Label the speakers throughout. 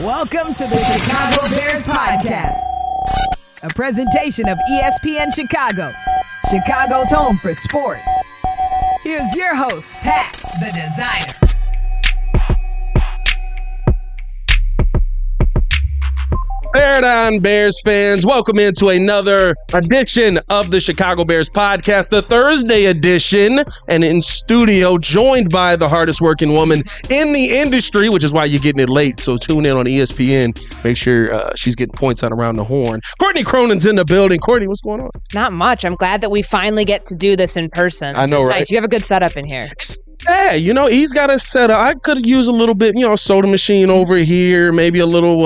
Speaker 1: Welcome to the Chicago Bears Podcast, a presentation of ESPN Chicago, Chicago's home for sports. Here's your host, Pat, the designer.
Speaker 2: Bear down, Bears fans. Welcome into another edition of the Chicago Bears Podcast, the Thursday edition, and in studio, joined by the hardest working woman in the industry, which is why you're getting it late. So tune in on ESPN. Make sure she's getting points on around the horn. Courtney Cronin's in the building. Courtney, what's going on?
Speaker 3: Not much. I'm glad that we finally get to do this in person.
Speaker 2: I know, right?
Speaker 3: Nice. You have a good setup in here.
Speaker 2: Yeah, he's got a setup. I could use a little bit, soda machine over here, maybe a little,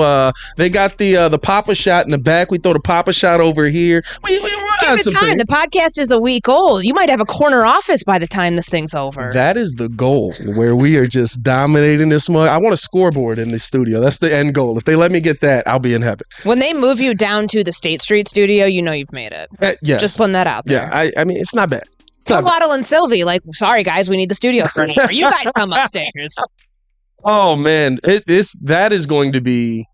Speaker 2: they got the Papa Shot in the back. We throw the Papa Shot over here. We run some
Speaker 3: time. The podcast is a week old. You might have a corner office by the time this thing's over.
Speaker 2: That is the goal, where we are just dominating this mug. I want a scoreboard in the studio. That's the end goal. If they let me get that, I'll be in heaven.
Speaker 3: When they move you down to the State Street studio, you know you've made it.
Speaker 2: Yes.
Speaker 3: Just putting that out there.
Speaker 2: Yeah, I mean, it's not bad.
Speaker 3: Tell Waddle and Sylvie, sorry guys, we need the studio furniture. You guys come upstairs.
Speaker 2: Oh man, that is going to be.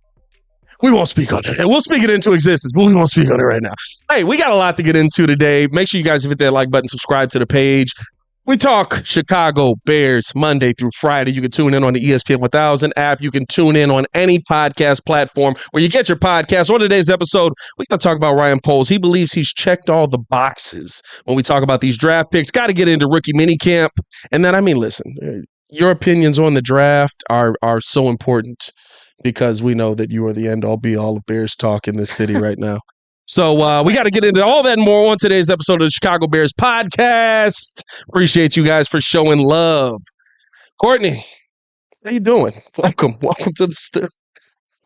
Speaker 2: We won't speak on it. We'll speak it into existence, but we won't speak on it right now. Hey, we got a lot to get into today. Make sure you guys hit that like button, subscribe to the page. We talk Chicago Bears Monday through Friday. You can tune in on the ESPN 1000 app. You can tune in on any podcast platform where you get your podcast. On today's episode, we're going to talk about Ryan Poles. He believes he's checked all the boxes when we talk about these draft picks. Got to get into rookie minicamp. And then, listen, your opinions on the draft are so important because we know that you are the end-all, be-all of Bears talk in this city right now. So we got to get into all that and more on today's episode of the Chicago Bears Podcast. Appreciate you guys for showing love. Courtney, how you doing? Welcome to the studio.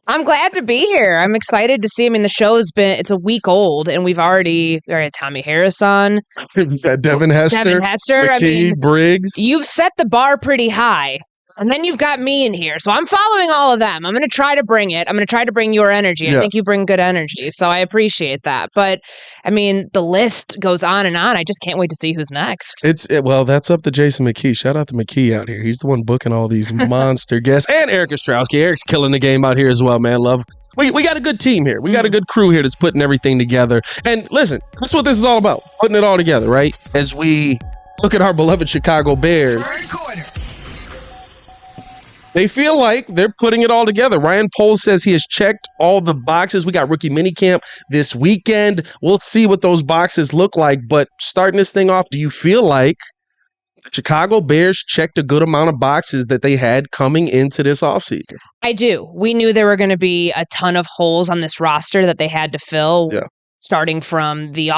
Speaker 3: I'm glad to be here. I'm excited to see. The show's it's a week old, and we've already had Tommy Harris on.
Speaker 2: Devin Hester. McKee, Briggs.
Speaker 3: You've set the bar pretty high. And then you've got me in here. So I'm following all of them. I'm going to try to bring it. I'm going to try to bring your energy.
Speaker 2: Yeah.
Speaker 3: I think you bring good energy. So I appreciate that. But, the list goes on and on. I just can't wait to see who's next.
Speaker 2: Well, that's up to Jason McKee. Shout out to McKee out here. He's the one booking all these monster guests. And Eric Ostrowski. Eric's killing the game out here as well, man. Love. We got a good team here. We got a good crew here that's putting everything together. And listen, that's what this is all about. Putting it all together, right? As we look at our beloved Chicago Bears.
Speaker 1: First quarter.
Speaker 2: They feel like they're putting it all together. Ryan Poles says he has checked all the boxes. We got rookie minicamp this weekend. We'll see what those boxes look like. But starting this thing off, do you feel like the Chicago Bears checked a good amount of boxes that they had coming into this offseason?
Speaker 3: I do. We knew there were going to be a ton of holes on this roster that they had to fill.
Speaker 2: Yeah.
Speaker 3: Starting from the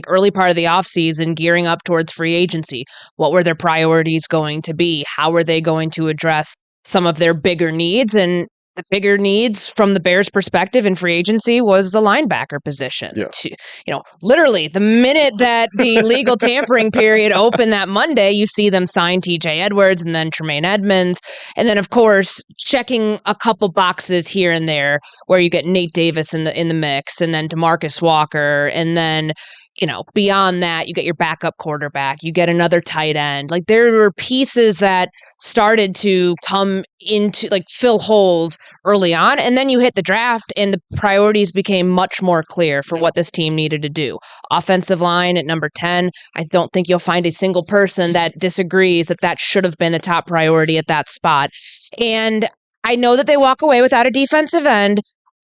Speaker 3: early part of the offseason, gearing up towards free agency. What were their priorities going to be? How were they going to address some of their bigger needs? And the bigger needs from the Bears' perspective in free agency was the linebacker position.
Speaker 2: Yeah.
Speaker 3: Literally the minute that the legal tampering period opened that Monday, you see them sign TJ Edwards and then Tremaine Edmonds. And then, of course, checking a couple boxes here and there where you get Nate Davis in the mix, and then DeMarcus Walker, and then beyond that, you get your backup quarterback, you get another tight end. There were pieces that started to come into fill holes early on, and then you hit the draft and the priorities became much more clear for what this team needed to do. Offensive line at number 10, I don't think you'll find a single person that disagrees that should have been the top priority at that spot. And I know that they walk away without a defensive end.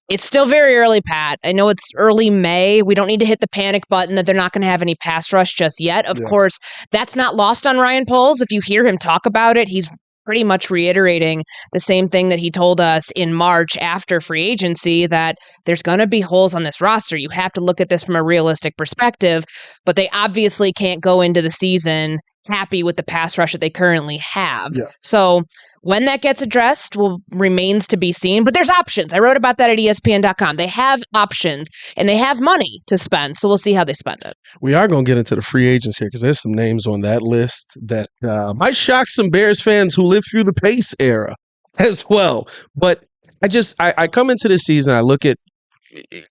Speaker 3: It's still very early, Pat. I know it's early May. We don't need to hit the panic button that they're not going to have any pass rush just yet. Of course, that's not lost on Ryan Poles. If you hear him talk about it, he's pretty much reiterating the same thing that he told us in March after free agency, that there's going to be holes on this roster. You have to look at this from a realistic perspective, but they obviously can't go into the season happy with the pass rush that they currently have.
Speaker 2: Yeah.
Speaker 3: So when that gets addressed remains to be seen, but there's options. I wrote about that at ESPN.com. They have options and they have money to spend, so we'll see how they spend it. We are
Speaker 2: going to get into the free agents here because there's some names on that list that might shock some Bears fans who lived through the Pace era as well. But I come into this season,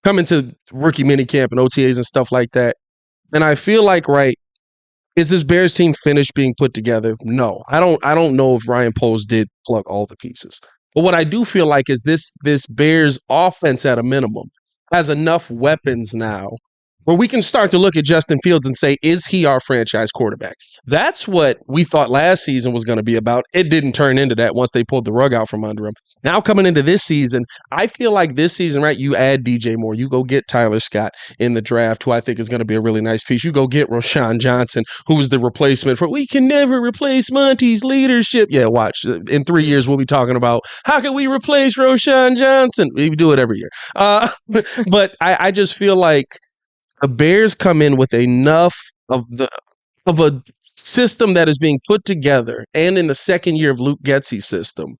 Speaker 2: come into rookie minicamp and OTAs and stuff like that, and I feel like, is this Bears team finished being put together? No. I don't know if Ryan Poles did plug all the pieces. But what I do feel like is this Bears offense at a minimum has enough weapons now where we can start to look at Justin Fields and say, is he our franchise quarterback? That's what we thought last season was going to be about. It didn't turn into that once they pulled the rug out from under him. Now coming into this season, I feel like this season, right, you add DJ Moore, you go get Tyler Scott in the draft, who I think is going to be a really nice piece. You go get Roshan Johnson, who was the replacement for, we can never replace Monty's leadership. Yeah, watch. In 3 years, we'll be talking about, how can we replace Roshan Johnson? We do it every year. But I just feel like the Bears come in with enough of a system that is being put together, and in the second year of Luke Getsy's system,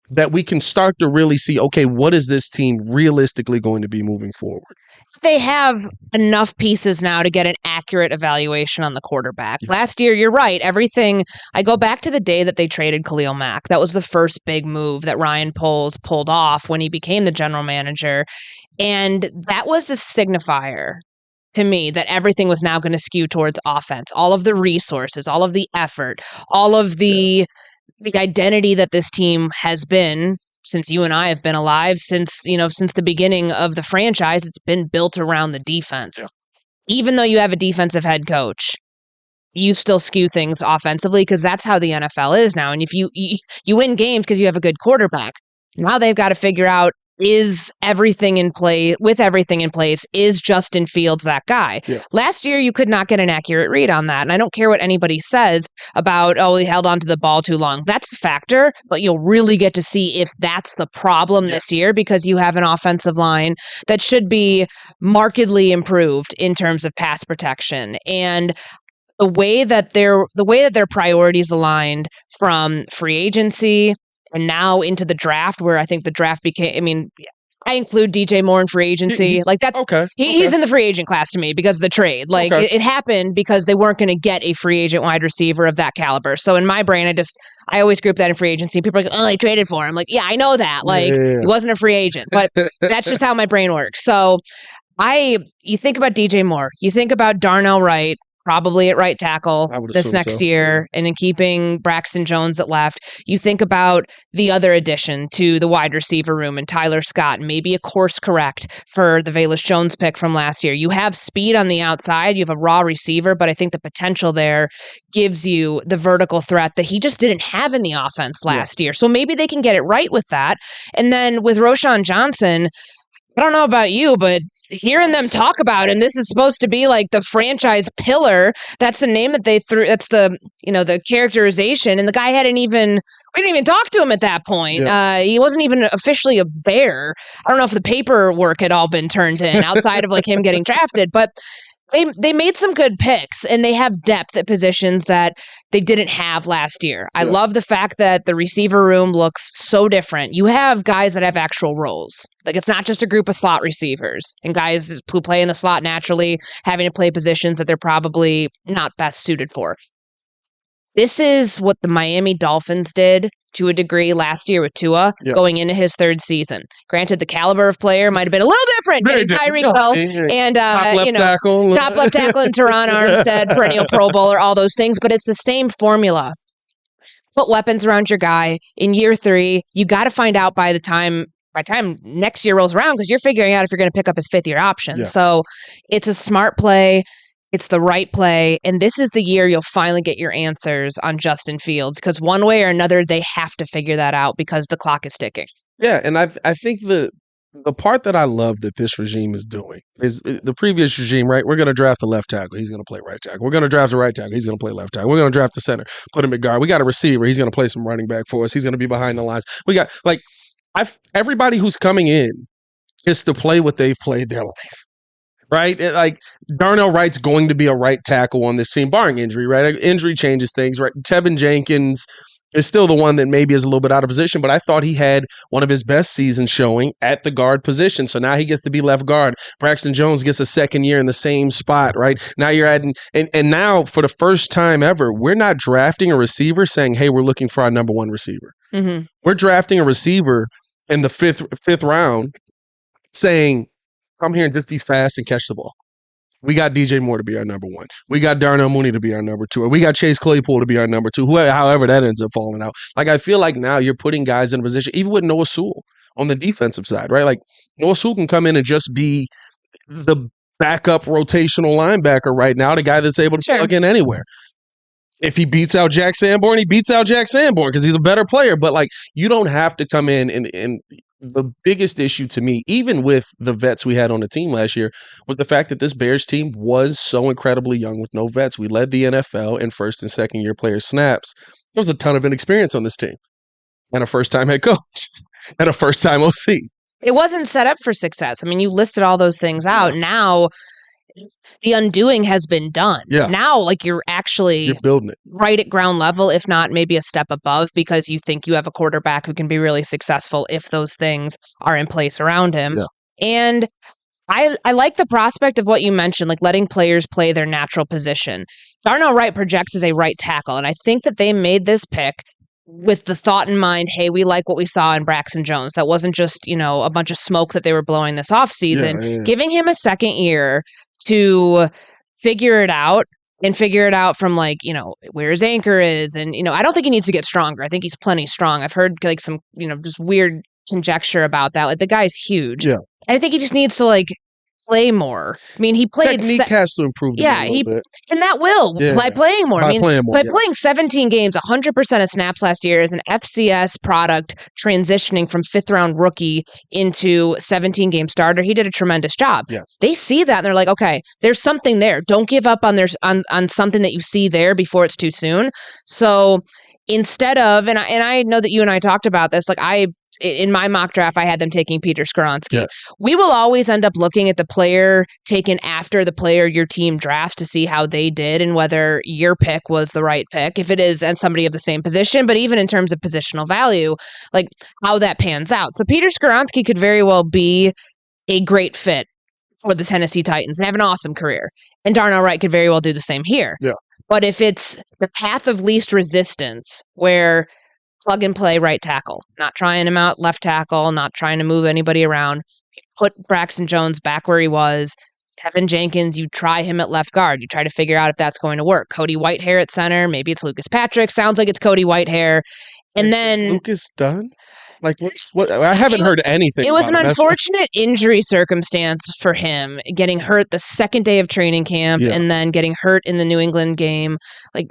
Speaker 2: that we can start to really see, okay, what is this team realistically going to be moving forward?
Speaker 3: They have enough pieces now to get an accurate evaluation on the quarterback. Last year, you're right, everything, I go back to the day that they traded Khalil Mack. That was the first big move that Ryan Poles pulled off when he became the general manager. And that was the signifier to me that everything was now going to skew towards offense. All of the resources, all of the effort, all of the identity that this team has been since you and I have been alive, since the beginning of the franchise, it's been built around the defense. Yeah. Even though you have a defensive head coach, you still skew things offensively because that's how the NFL is now. And if you win games because you have a good quarterback, now they've got to figure out, is everything in place? Is Justin Fields that guy? Yeah. Last year, you could not get an accurate read on that. And I don't care what anybody says about, he held on to the ball too long. That's a factor, but you'll really get to see if that's the problem this year because you have an offensive line that should be markedly improved in terms of pass protection. And the way that their priorities aligned from free agency and now into the draft, where I think the draft became, I include DJ Moore in free agency. He's in the free agent class to me because of the trade. It happened because they weren't going to get a free agent wide receiver of that caliber. So in my brain, I always group that in free agency. People are like, they traded for him. I'm like, yeah, I know that. He wasn't a free agent, but that's just how my brain works. So you think about DJ Moore, you think about Darnell Wright, probably at right tackle this next year, and then keeping Braxton Jones at left. You think about the other addition to the wide receiver room and Tyler Scott, and maybe a course correct for the Velus Jones pick from last year. You have speed on the outside. You have a raw receiver, but I think the potential there gives you the vertical threat that he just didn't have in the offense last year. So maybe they can get it right with that. And then with Roshan Johnson, I don't know about you, but hearing them talk about him, this is supposed to be like the franchise pillar. That's the name that they threw. That's the characterization. And the guy we didn't even talk to him at that point. Yeah. He wasn't even officially a Bear. I don't know if the paperwork had all been turned in outside of him getting drafted, but they made some good picks, and they have depth at positions that they didn't have last year. I love the fact that the receiver room looks so different. You have guys that have actual roles. It's not just a group of slot receivers and guys who play in the slot naturally, having to play positions that they're probably not best suited for. This is what the Miami Dolphins did to a degree last year with Tua going into his third season. Granted, the caliber of player might have been a little different getting Tyreek Hill and top left tackle and Teron Armstead, perennial Pro Bowler, all those things, but it's the same formula. Put weapons around your guy. In year 3, you got to find out by the time next year rolls around, because you're figuring out if you're going to pick up his 5th-year option. Yeah. So it's a smart play. It's the right play, and this is the year you'll finally get your answers on Justin Fields, because one way or another, they have to figure that out because the clock is ticking.
Speaker 2: Yeah, and I think the part that I love that this regime is doing is the previous regime, right? We're going to draft the left tackle. He's going to play right tackle. We're going to draft the right tackle. He's going to play left tackle. We're going to draft the center, put him at guard. We got a receiver. He's going to play some running back for us. He's going to be behind the lines. We got, everybody who's coming in is to play what they've played their life. Right? Darnell Wright's going to be a right tackle on this team, barring injury, right? Injury changes things, right? Tevin Jenkins is still the one that maybe is a little bit out of position, but I thought he had one of his best seasons showing at the guard position. So now he gets to be left guard. Braxton Jones gets a second year in the same spot, right? Now you're adding, and now for the first time ever, we're not drafting a receiver saying, hey, we're looking for our number 1 receiver. Mm-hmm. We're drafting a receiver in the fifth round saying, come here and just be fast and catch the ball. We got DJ Moore to be our number one. We got Darnell Mooney to be our number two. Or we got Chase Claypool to be our number two, however that ends up falling out. Like, I feel like now you're putting guys in a position, even with Noah Sewell on the defensive side, right? Like, Noah Sewell can come in and just be the backup rotational linebacker right now, the guy that's able to plug in anywhere. If he beats out Jack Sanborn, he beats out Jack Sanborn because he's a better player. But, like, you don't have to come in and the biggest issue to me, even with the vets we had on the team last year, was the fact that this Bears team was so incredibly young with no vets. We led the NFL in first and second year player snaps. There was a ton of inexperience on this team and a first-time head coach and a first-time OC.
Speaker 3: It wasn't set up for success. I mean, you listed all those things out. Yeah. Now, the undoing has been done.
Speaker 2: Yeah.
Speaker 3: Now, like, you're
Speaker 2: building it
Speaker 3: right at ground level, if not maybe a step above, because you think you have a quarterback who can be really successful if those things are in place around him.
Speaker 2: Yeah.
Speaker 3: And I like the prospect of what you mentioned, like letting players play their natural position. Darnell Wright projects as a right tackle, and I think that they made this pick with the thought in mind, hey, we like what we saw in Braxton Jones. That wasn't just, a bunch of smoke that they were blowing this offseason.
Speaker 2: Yeah.
Speaker 3: Giving him a second year to figure it out from, like, where his anchor is. And, I don't think he needs to get stronger. I think he's plenty strong. I've heard, like, some, just weird conjecture about that. Like, the guy's huge.
Speaker 2: Yeah.
Speaker 3: And I think he just needs to, like, play more. I mean, he played.
Speaker 2: Technique has to improve.
Speaker 3: Yeah,
Speaker 2: bit.
Speaker 3: And that will by playing more. Playing 17 games, 100% of snaps last year is an FCS product transitioning from 5th round rookie into 17 game starter. He did a tremendous job.
Speaker 2: Yes.
Speaker 3: They see that and they're like, okay, there's something there. Don't give up on on something that you see there before it's too soon. So instead of, and I know that you and I talked about this, like in my mock draft, I had them taking Peter Skoronski.
Speaker 2: Yes.
Speaker 3: We will always end up looking at the player taken after the player your team drafts to see how they did and whether your pick was the right pick, if it is, and somebody of the same position, but even in terms of positional value, like how that pans out. So Peter Skoronski could very well be a great fit for the Tennessee Titans and have an awesome career. And Darnell Wright could very well do the same here.
Speaker 2: Yeah.
Speaker 3: But if it's the path of least resistance where plug and play right tackle, not trying him out left tackle, not trying to move anybody around. Put Braxton Jones back where he was. Tevin Jenkins, you try him at left guard. You try to figure out if that's going to work. Cody Whitehair at center. Maybe it's Lucas Patrick. Sounds like it's Cody Whitehair. And
Speaker 2: is Lucas done? Like, what? I haven't heard anything.
Speaker 3: It was an unfortunate injury circumstance for him, getting hurt the second day of training camp and then getting hurt in the New England game. Like,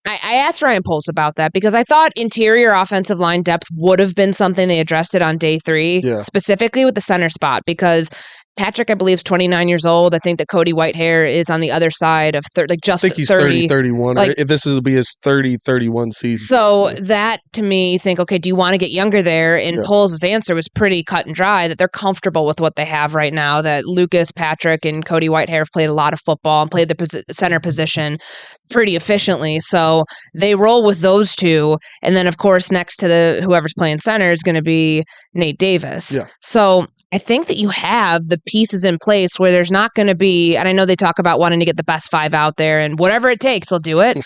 Speaker 3: I asked Ryan Poles about that because I thought interior offensive line depth would have been something they addressed it on day 3, specifically with the center spot, because Patrick, I believe, is 29 years old. I think that Cody Whitehair is on the other side of just
Speaker 2: I think he's
Speaker 3: 30.
Speaker 2: 31. Like, if this will be his 31 season.
Speaker 3: So that, to me, you think, okay, do you want to get younger there? And Poles' answer was pretty cut and dry, that they're comfortable with what they have right now, that Lucas Patrick and Cody Whitehair have played a lot of football and played the center position pretty efficiently. So they roll with those two. And then, of course, next to whoever's playing center is going to be Nate Davis.
Speaker 2: Yeah.
Speaker 3: So I think that you have the pieces in place where there's not going to be, and I know they talk about wanting to get the best 5 out there and whatever it takes, they'll do it.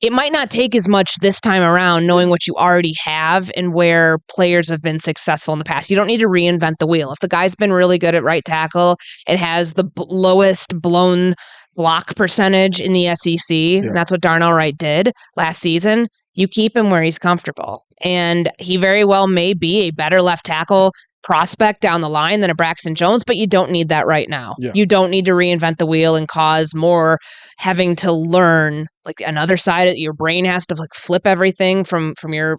Speaker 3: It might not take as much this time around, knowing what you already have and where players have been successful in the past. You don't need to reinvent the wheel. If the guy's been really good at right tackle, it has the lowest blown block percentage in the SEC, and that's what Darnell Wright did last season, you keep him where he's comfortable. And he very well may be a better left tackle prospect down the line than a Braxton Jones, but you don't need that right now.
Speaker 2: Yeah.
Speaker 3: You don't need to reinvent the wheel and cause more having to learn, like another side of your brain has to like flip everything from your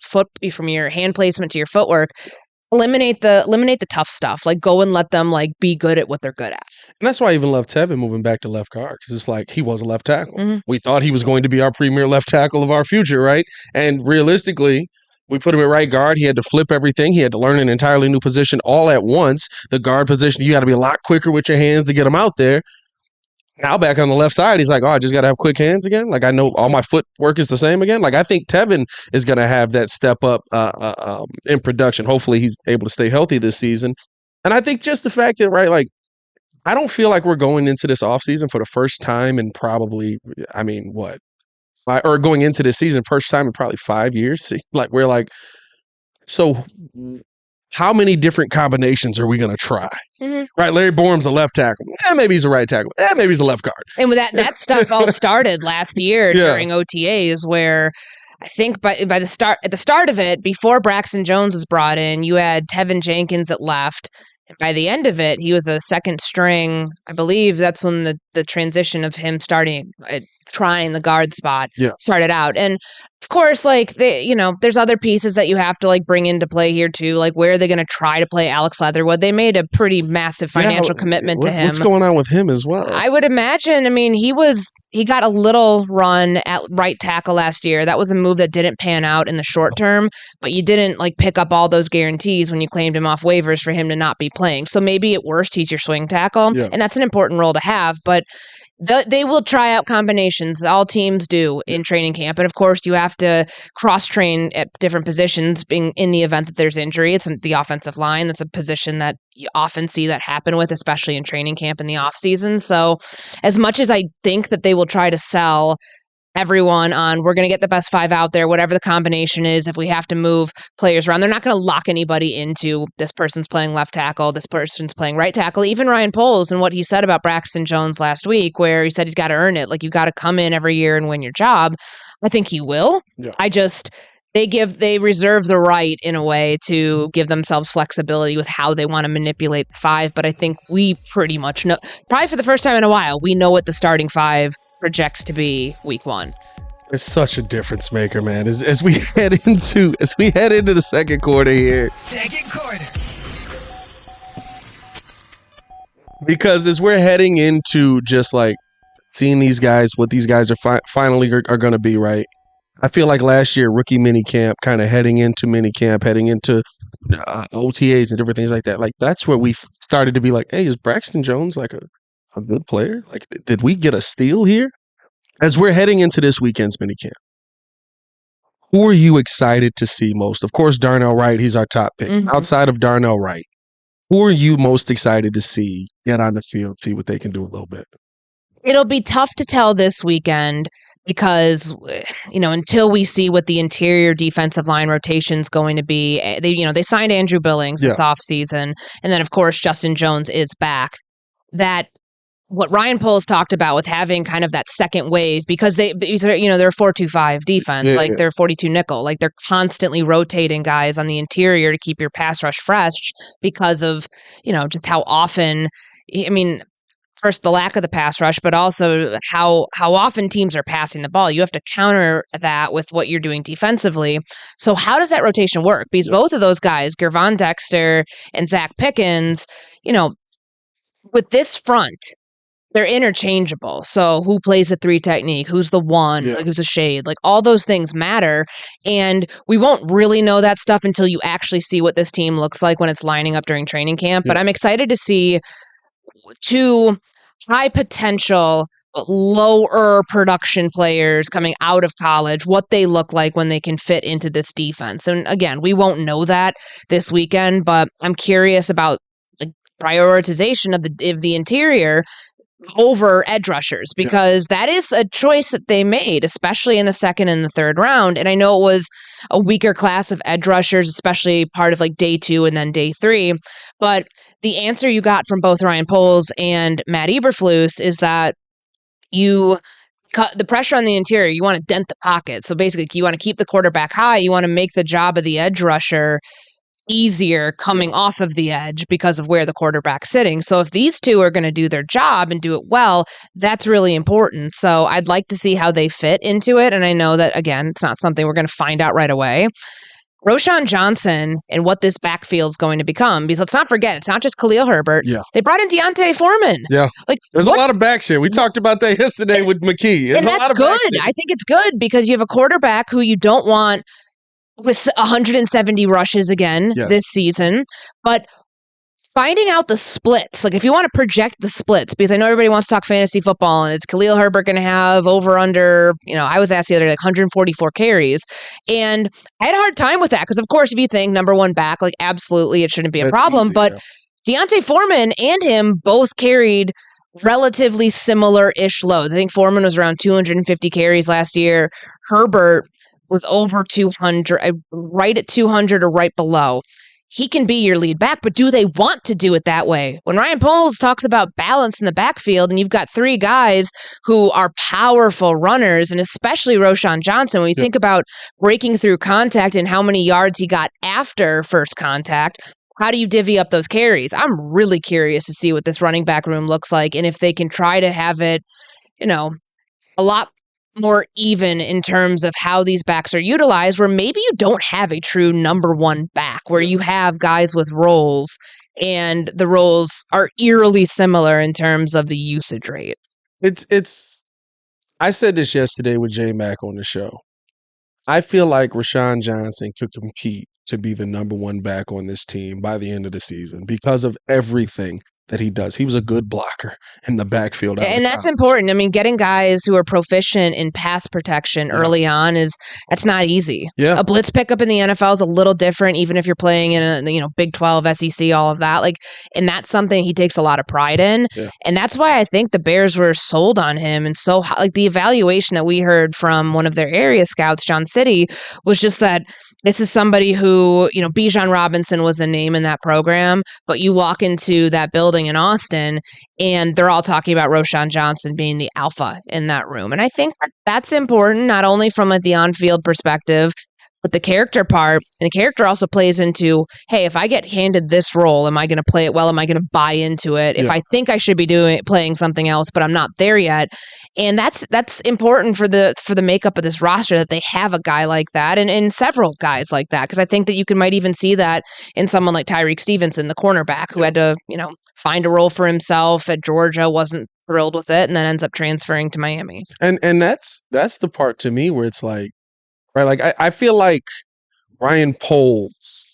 Speaker 3: hand placement to your footwork. Eliminate the tough stuff. Like, go and let them like be good at what they're good at.
Speaker 2: And that's why I even love Tevin moving back to left guard, because it's like he was a left tackle.
Speaker 3: Mm-hmm.
Speaker 2: We thought he was going to be our premier left tackle of our future, right? And realistically, we put him at right guard. He had to flip everything. He had to learn an entirely new position all at once. The guard position, you got to be a lot quicker with your hands to get him out there. Now back on the left side, he's like, oh, I just got to have quick hands again. Like, I know all my footwork is the same again. Like, I think Tevin is going to have that step up in production. Hopefully he's able to stay healthy this season. And I think just the fact that, right, like, I don't feel like we're going into this offseason for the first time in probably, or going into this season, first time in probably 5 years. Like, we're like, so how many different combinations are we going to try?
Speaker 3: Mm-hmm.
Speaker 2: Right, Larry Borum's a left tackle. Maybe he's a right tackle. Maybe he's a left guard.
Speaker 3: And that stuff all started last year during OTAs, where I think at the start of it, before Braxton Jones was brought in, you had Tevin Jenkins at left. And by the end of it, he was a second string. I believe that's when the transition of him starting trying the guard spot started out. And of course, like there's other pieces that you have to like bring into play here too. Like, where are they going to try to play Alex Leatherwood? They made a pretty massive financial commitment to him.
Speaker 2: What's going on with him as well?
Speaker 3: I would imagine. I mean, he got a little run at right tackle last year. That was a move that didn't pan out in the short term, but you didn't like pick up all those guarantees when you claimed him off waivers for him to not be playing. So maybe at worst, he's your swing tackle, and that's an important role to have. But they will try out combinations. All teams do in training camp. And of course, you have to cross-train at different positions being in the event that there's injury. It's the offensive line. That's a position that you often see that happen with, especially in training camp in the offseason. So as much as I think that they will try to sell everyone on, we're going to get the best five out there, whatever the combination is, if we have to move players around, they're not going to lock anybody into this person's playing left tackle, this person's playing right tackle. Even Ryan Poles and what he said about Braxton Jones last week, where he said he's got to earn it. Like, you got to come in every year and win your job. I think he will. Yeah. They reserve the right in a way to give themselves flexibility with how they want to manipulate the five. But I think we pretty much know, probably for the first time in a while, we know what the starting five projects to be week one.
Speaker 2: It's such a difference maker, man. As we head into the second quarter here.
Speaker 1: Second quarter.
Speaker 2: Because as we're heading into just like seeing these guys, what these guys are finally are going to be, right? I feel like last year, rookie mini camp, kind of heading into mini camp, heading into OTAs and different things like that. Like, that's where we started to be like, hey, is Braxton Jones like a good player? Like, did we get a steal here? As we're heading into this weekend's minicamp, who are you excited to see most? Of course, Darnell Wright, he's our top pick. Mm-hmm. Outside of Darnell Wright, who are you most excited to see get on the field, see what they can do a little bit?
Speaker 3: It'll be tough to tell this weekend because, until we see what the interior defensive line rotation is going to be, they signed Andrew Billings this offseason, and then, of course, Justin Jones is back. What Ryan Poles talked about with having kind of that second wave, because they're a 4-2-5 defense, they're 42 nickel, like they're constantly rotating guys on the interior to keep your pass rush fresh because of, just how often, first the lack of the pass rush, but also how often teams are passing the ball. You have to counter that with what you're doing defensively. So how does that rotation work? Because both of those guys, Gervon Dexter and Zach Pickens, with this front, they're interchangeable. So who plays a 3 technique? Who's the 1? Like, who's a shade? Like, all those things matter. And we won't really know that stuff until you actually see what this team looks like when it's lining up during training camp. But I'm excited to see 2 high potential, lower production players coming out of college, what they look like when they can fit into this defense. And again, we won't know that this weekend, but I'm curious about prioritization of the interior over edge rushers, because that is a choice that they made, especially in the second and the third round. And I know it was a weaker class of edge rushers, especially part of like day 2 and then day 3. But the answer you got from both Ryan Poles and Matt Eberflus is that you cut the pressure on the interior. You want to dent the pocket. So basically, you want to keep the quarterback high. You want to make the job of the edge rusher easier coming off of the edge because of where the quarterback's sitting. So if these 2 are going to do their job and do it well, that's really important. So I'd like to see how they fit into it. And I know that, again, it's not something we're going to find out right away. Roschon Johnson and what this backfield is going to become, because let's not forget, it's not just Khalil Herbert. Yeah. They brought in Deontay Foreman.
Speaker 2: Yeah. There's a lot of backs here. We talked about that yesterday with McKee.
Speaker 3: And that's good. I think it's good because you have a quarterback who you don't want with 170 rushes again this season, but finding out the splits, like if you want to project the splits, because I know everybody wants to talk fantasy football, and it's Khalil Herbert going to have over under, I was asked the other day, like 144 carries, and I had a hard time with that because, of course, if you think number 1 back, like absolutely it shouldn't be a problem, easy, but Deontay Foreman and him both carried relatively similar-ish loads. I think Foreman was around 250 carries last year. Herbert was over 200, right at 200 or right below. he can be your lead back, but do they want to do it that way? When Ryan Poles talks about balance in the backfield, and you've got three guys who are powerful runners, and especially Roschon Johnson, when you think about breaking through contact and how many yards he got after first contact, how do you divvy up those carries? I'm really curious to see what this running back room looks like, and if they can try to have it, a lot more even in terms of how these backs are utilized, where maybe you don't have a true number one back, where you have guys with roles and the roles are eerily similar in terms of the usage rate.
Speaker 2: I said this yesterday with J Mac on the show. I feel like Roschon Johnson could compete to be the number one back on this team by the end of the season because of everything that he does. He was a good blocker in the backfield.
Speaker 3: And that's important. I mean, getting guys who are proficient in pass protection early on that's not easy.
Speaker 2: Yeah.
Speaker 3: A blitz pickup in the NFL is a little different, even if you're playing in a Big 12, SEC, all of that. And that's something he takes a lot of pride in.
Speaker 2: Yeah.
Speaker 3: And that's why I think the Bears were sold on him. And so the evaluation that we heard from one of their area scouts, John City, was just that this is somebody who, Bijan Robinson was the name in that program, but you walk into that building in Austin and they're all talking about Roschon Johnson being the alpha in that room. And I think that's important, not only from the on-field perspective, but the character part. And the character also plays into, hey, if I get handed this role, am I going to play it well? Am I going to buy into it? If I think I should be playing something else, but I'm not there yet. And that's important for the makeup of this roster, that they have a guy like that and several guys like that. Because I think that you might even see that in someone like Tyreek Stevenson, the cornerback, who had to, find a role for himself at Georgia, wasn't thrilled with it, and then ends up transferring to Miami.
Speaker 2: And that's the part to me where it's like, right, like I feel like Ryan Poles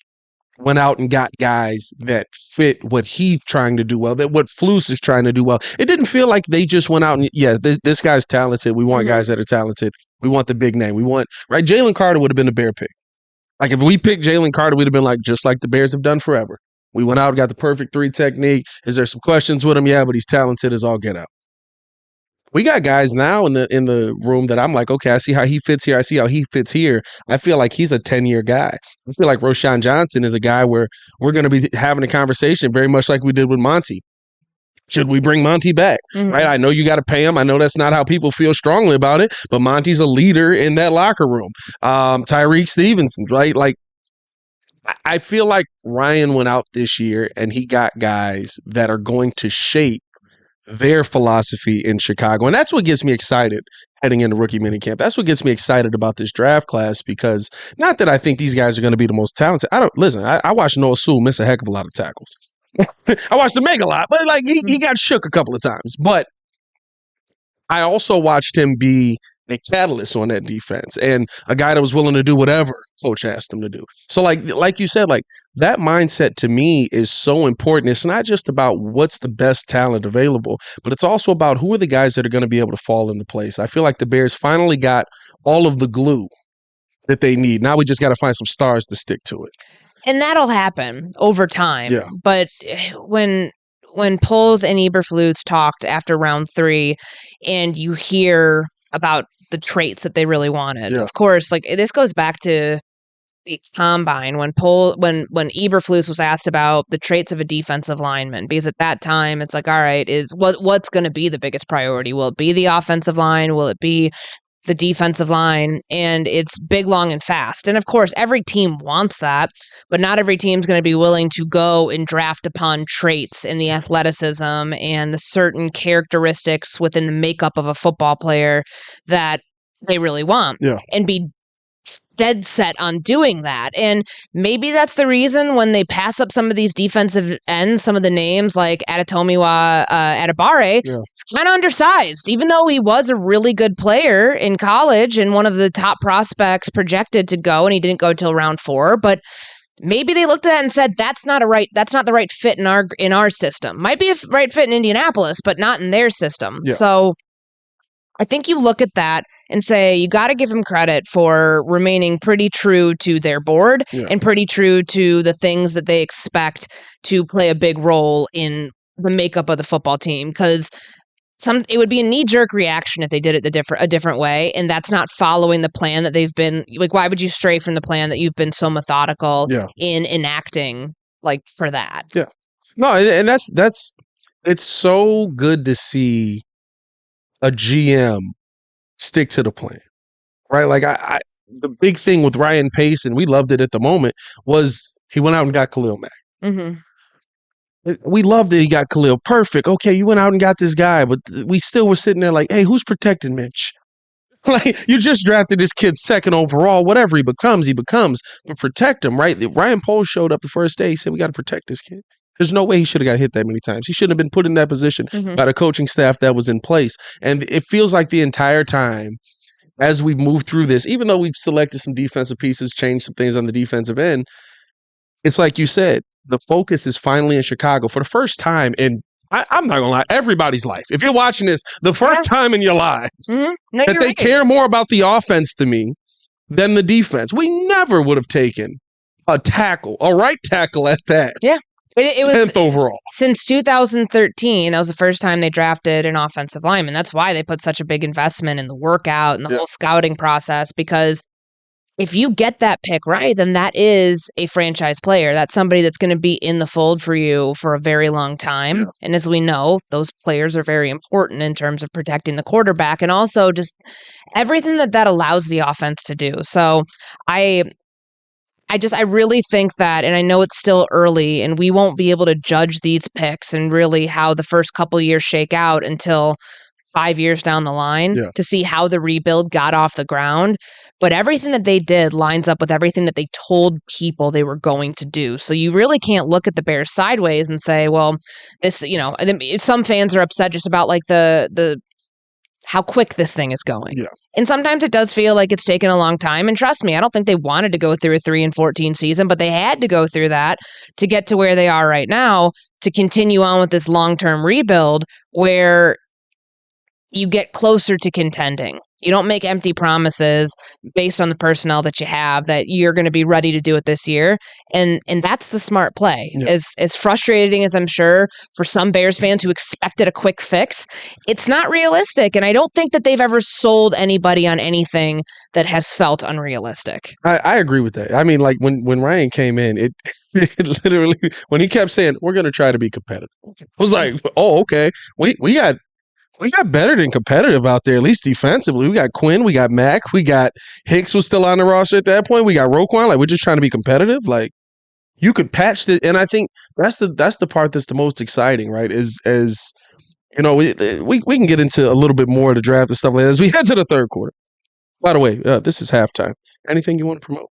Speaker 2: went out and got guys that fit what he's trying to do well, that what Flus is trying to do well. It didn't feel like they just went out and, this guy's talented. We want guys that are talented. We want the big name. Right? Jalen Carter would have been a Bear pick. Like if we picked Jalen Carter, we'd have been like, just like the Bears have done forever. We went out, got the perfect 3 technique. Is there some questions with him? Yeah, but he's talented as all get out. We got guys now in the room that I'm like, okay, I see how he fits here. I see how he fits here. I feel like he's a 10-year guy. I feel like Roschon Johnson is a guy where we're going to be having a conversation very much like we did with Monty. Should we bring Monty back? Right? I know you got to pay him. I know that's not how people feel strongly about it, but Monty's a leader in that locker room. Tyreek Stevenson, right? Like, I feel like Ryan went out this year and he got guys that are going to shape their philosophy in Chicago. And that's what gets me excited heading into rookie minicamp. That's what gets me excited about this draft class, because not that I think these guys are going to be the most talented. I watched Noah Sewell miss a heck of a lot of tackles. I watched him make a lot, but he got shook a couple of times. But I also watched him be a catalyst on that defense and a guy that was willing to do whatever coach asked him to do. So like you said, that mindset to me is so important. It's not just about what's the best talent available, but it's also about who are the guys that are going to be able to fall into place. I feel like the Bears finally got all of the glue that they need. Now we just got to find some stars to stick to it.
Speaker 3: And that'll happen over time.
Speaker 2: Yeah.
Speaker 3: But when Poles and Eberflus talked after round 3 and you hear about the traits that they really wanted. Of course, this goes back to the combine when Eberflus was asked about the traits of a defensive lineman, because at that time it's like, all right, what's going to be the biggest priority? Will it be the offensive line? Will it be the defensive line? And it's big, long, and fast. And of course, every team wants that, but not every team's going to be willing to go and draft upon traits in the athleticism and the certain characteristics within the makeup of a football player that they really want, and be dead set on doing that. And maybe that's the reason when they pass up some of these defensive ends, some of the names like Adetomiwa Adebare, it's kind of undersized, even though he was a really good player in college and one of the top prospects projected to go, and he didn't go till round 4. But maybe they looked at that and said, that's not the right fit in our system. Might be a right fit in Indianapolis, but not in their system. So I think you look at that and say, you got to give them credit for remaining pretty true to their board and pretty true to the things that they expect to play a big role in the makeup of the football team. Because it would be a knee-jerk reaction if they did it a different way, and that's not following the plan that they've been like. Why would you stray from the plan that you've been so methodical in enacting, like, for that?
Speaker 2: Yeah, no, and that's it's so good to see a GM stick to the plan, right? Like I the big thing with Ryan Pace, and we loved it at the moment, was he went out and got Khalil Mack.
Speaker 3: Mm-hmm.
Speaker 2: We loved that he got Khalil. Perfect. Okay, you went out and got this guy, but we still were sitting there like, hey, who's protecting Mitch? Like, you just drafted this kid second overall. Whatever he becomes, but protect him, right? Ryan Poles showed up the first day. He said, we got to protect this kid. There's no way he should have got hit that many times. He shouldn't have been put in that position by the coaching staff that was in place. And it feels like the entire time as we've moved through this, even though we've selected some defensive pieces, changed some things on the defensive end, it's like you said, the focus is finally in Chicago for the first time in, I'm not going to lie, everybody's life. If you're watching this, the first time in your lives that they care more about the offense to me than the defense. We never would have taken a right tackle at that.
Speaker 3: Yeah. It was
Speaker 2: 10th overall.
Speaker 3: Since 2013, that was the first time they drafted an offensive lineman. That's why they put such a big investment in the workout and the whole scouting process, because if you get that pick right, then that is a franchise player. That's somebody that's going to be in the fold for you for a very long time. Yeah. And as we know, those players are very important in terms of protecting the quarterback and also just everything that allows the offense to do. So I really think that, and I know it's still early and we won't be able to judge these picks and really how the first couple years shake out until 5 years down the line to see how the rebuild got off the ground. But everything that they did lines up with everything that they told people they were going to do. So you really can't look at the Bears sideways and say, well, this, some fans are upset just about like the how quick this thing is going. Yeah. And sometimes it does feel like it's taken a long time. And trust me, I don't think they wanted to go through a 3-14 season, but they had to go through that to get to where they are right now, to continue on with this long-term rebuild where you get closer to contending. You don't make empty promises based on the personnel that you have that you're going to be ready to do it this year. And that's the smart play. Yeah. As frustrating as I'm sure for some Bears fans who expected a quick fix, it's not realistic. And I don't think that they've ever sold anybody on anything that has felt unrealistic.
Speaker 2: I agree with that. I mean, like when Ryan came in, it literally, when he kept saying, we're going to try to be competitive. I was like, oh, okay. We got better than competitive out there, at least defensively. We got Quinn, we got Mack, we got Hicks was still on the roster at that point. We got Roquan. Like, we're just trying to be competitive. Like, you could patch the, and I think that's the part that's the most exciting, right? Is we can get into a little bit more of the draft and stuff like that as we head to the third quarter. By the way, this is halftime. Anything you want to promote?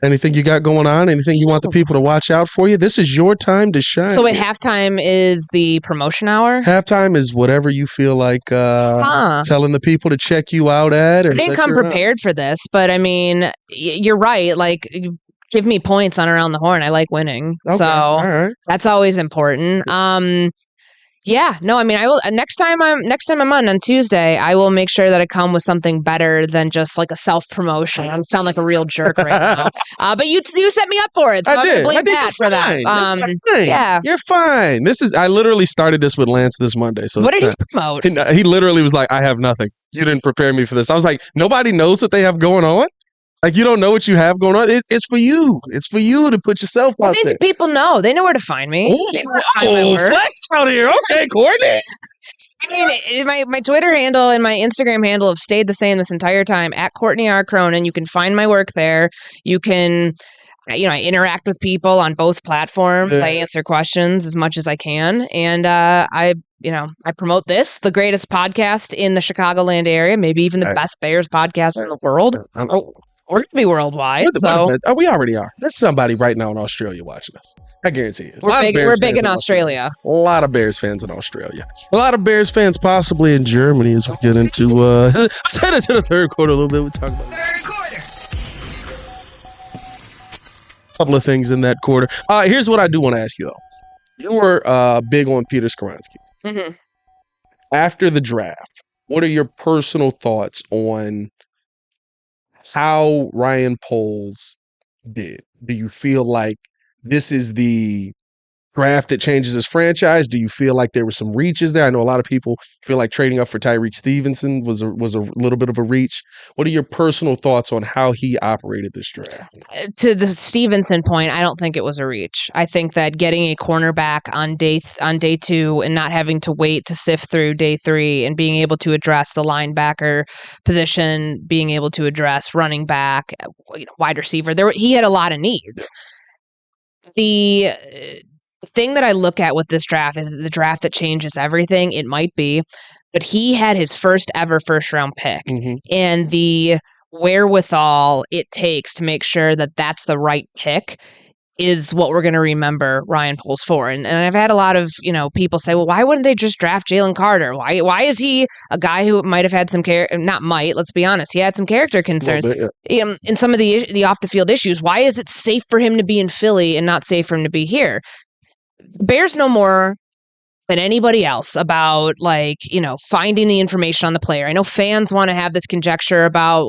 Speaker 2: Anything you got going on? Anything you want the people to watch out for you? This is your time to shine.
Speaker 3: So at halftime is the promotion hour?
Speaker 2: Halftime is whatever you feel like telling the people to check you out at. Or
Speaker 3: I didn't come prepared for this, but I mean, you're right. Like, give me points on Around the Horn. I like winning. Okay. So that's always important. Yeah, no, I mean, I will. Next time I'm on Tuesday, I will make sure that I come with something better than just like a self promotion. I sound like a real jerk right now. But you set me up for it, so I'm gonna blame Pat for that. Yeah,
Speaker 2: you're fine. I literally started this with Lance this Monday. So
Speaker 3: what did he promote?
Speaker 2: He literally was like, "I have nothing. You didn't prepare me for this." I was like, "Nobody knows what they have going on." Like, you don't know what you have going on. It's for you. It's for you to put yourself out there.
Speaker 3: People know. They know where to find me.
Speaker 2: Flex out here. Okay, Courtney.
Speaker 3: I mean, my Twitter handle and my Instagram handle have stayed the same this entire time, at Courtney R. Cronin. You can find my work there. You can, I interact with people on both platforms. Yeah. I answer questions as much as I can. And I promote this, the greatest podcast in the Chicagoland area, maybe even the best Bears podcast in the world. We're going to be worldwide.
Speaker 2: We already are. There's somebody right now in Australia watching us. I guarantee you.
Speaker 3: We're big in Australia.
Speaker 2: A lot of Bears fans in Australia. A lot of Bears fans possibly in Germany as we get into let's head into the third quarter a little bit. We'll talk about
Speaker 1: third quarter.
Speaker 2: A couple of things in that quarter. Here's what I do want to ask you, though. You were big on Peter Skoronski.
Speaker 3: Mm-hmm.
Speaker 2: After the draft, what are your personal thoughts on how Ryan Poles did? Do you feel like this is the draft that changes his franchise? Do you feel like there were some reaches there? I know a lot of people feel like trading up for Tyreek Stevenson was a little bit of a reach. What are your personal thoughts on how he operated this draft?
Speaker 3: To the Stevenson point, I don't think it was a reach. I think that getting a cornerback on day 2 and not having to wait to sift through day 3 and being able to address the linebacker position, being able to address running back, wide receiver, he had a lot of needs. The thing that I look at with this draft is the draft that changes everything. It might be, but he had his first ever first-round pick, and the wherewithal it takes to make sure that that's the right pick is what we're going to remember Ryan Poles for. And I've had a lot of people say, well, why wouldn't they just draft Jalen Carter? Why is he a guy who might have had some let's be honest, he had some character concerns in some of the off the field issues. Why is it safe for him to be in Philly and not safe for him to be here? Bears know more than anybody else about finding the information on the player. I know fans want to have this conjecture about,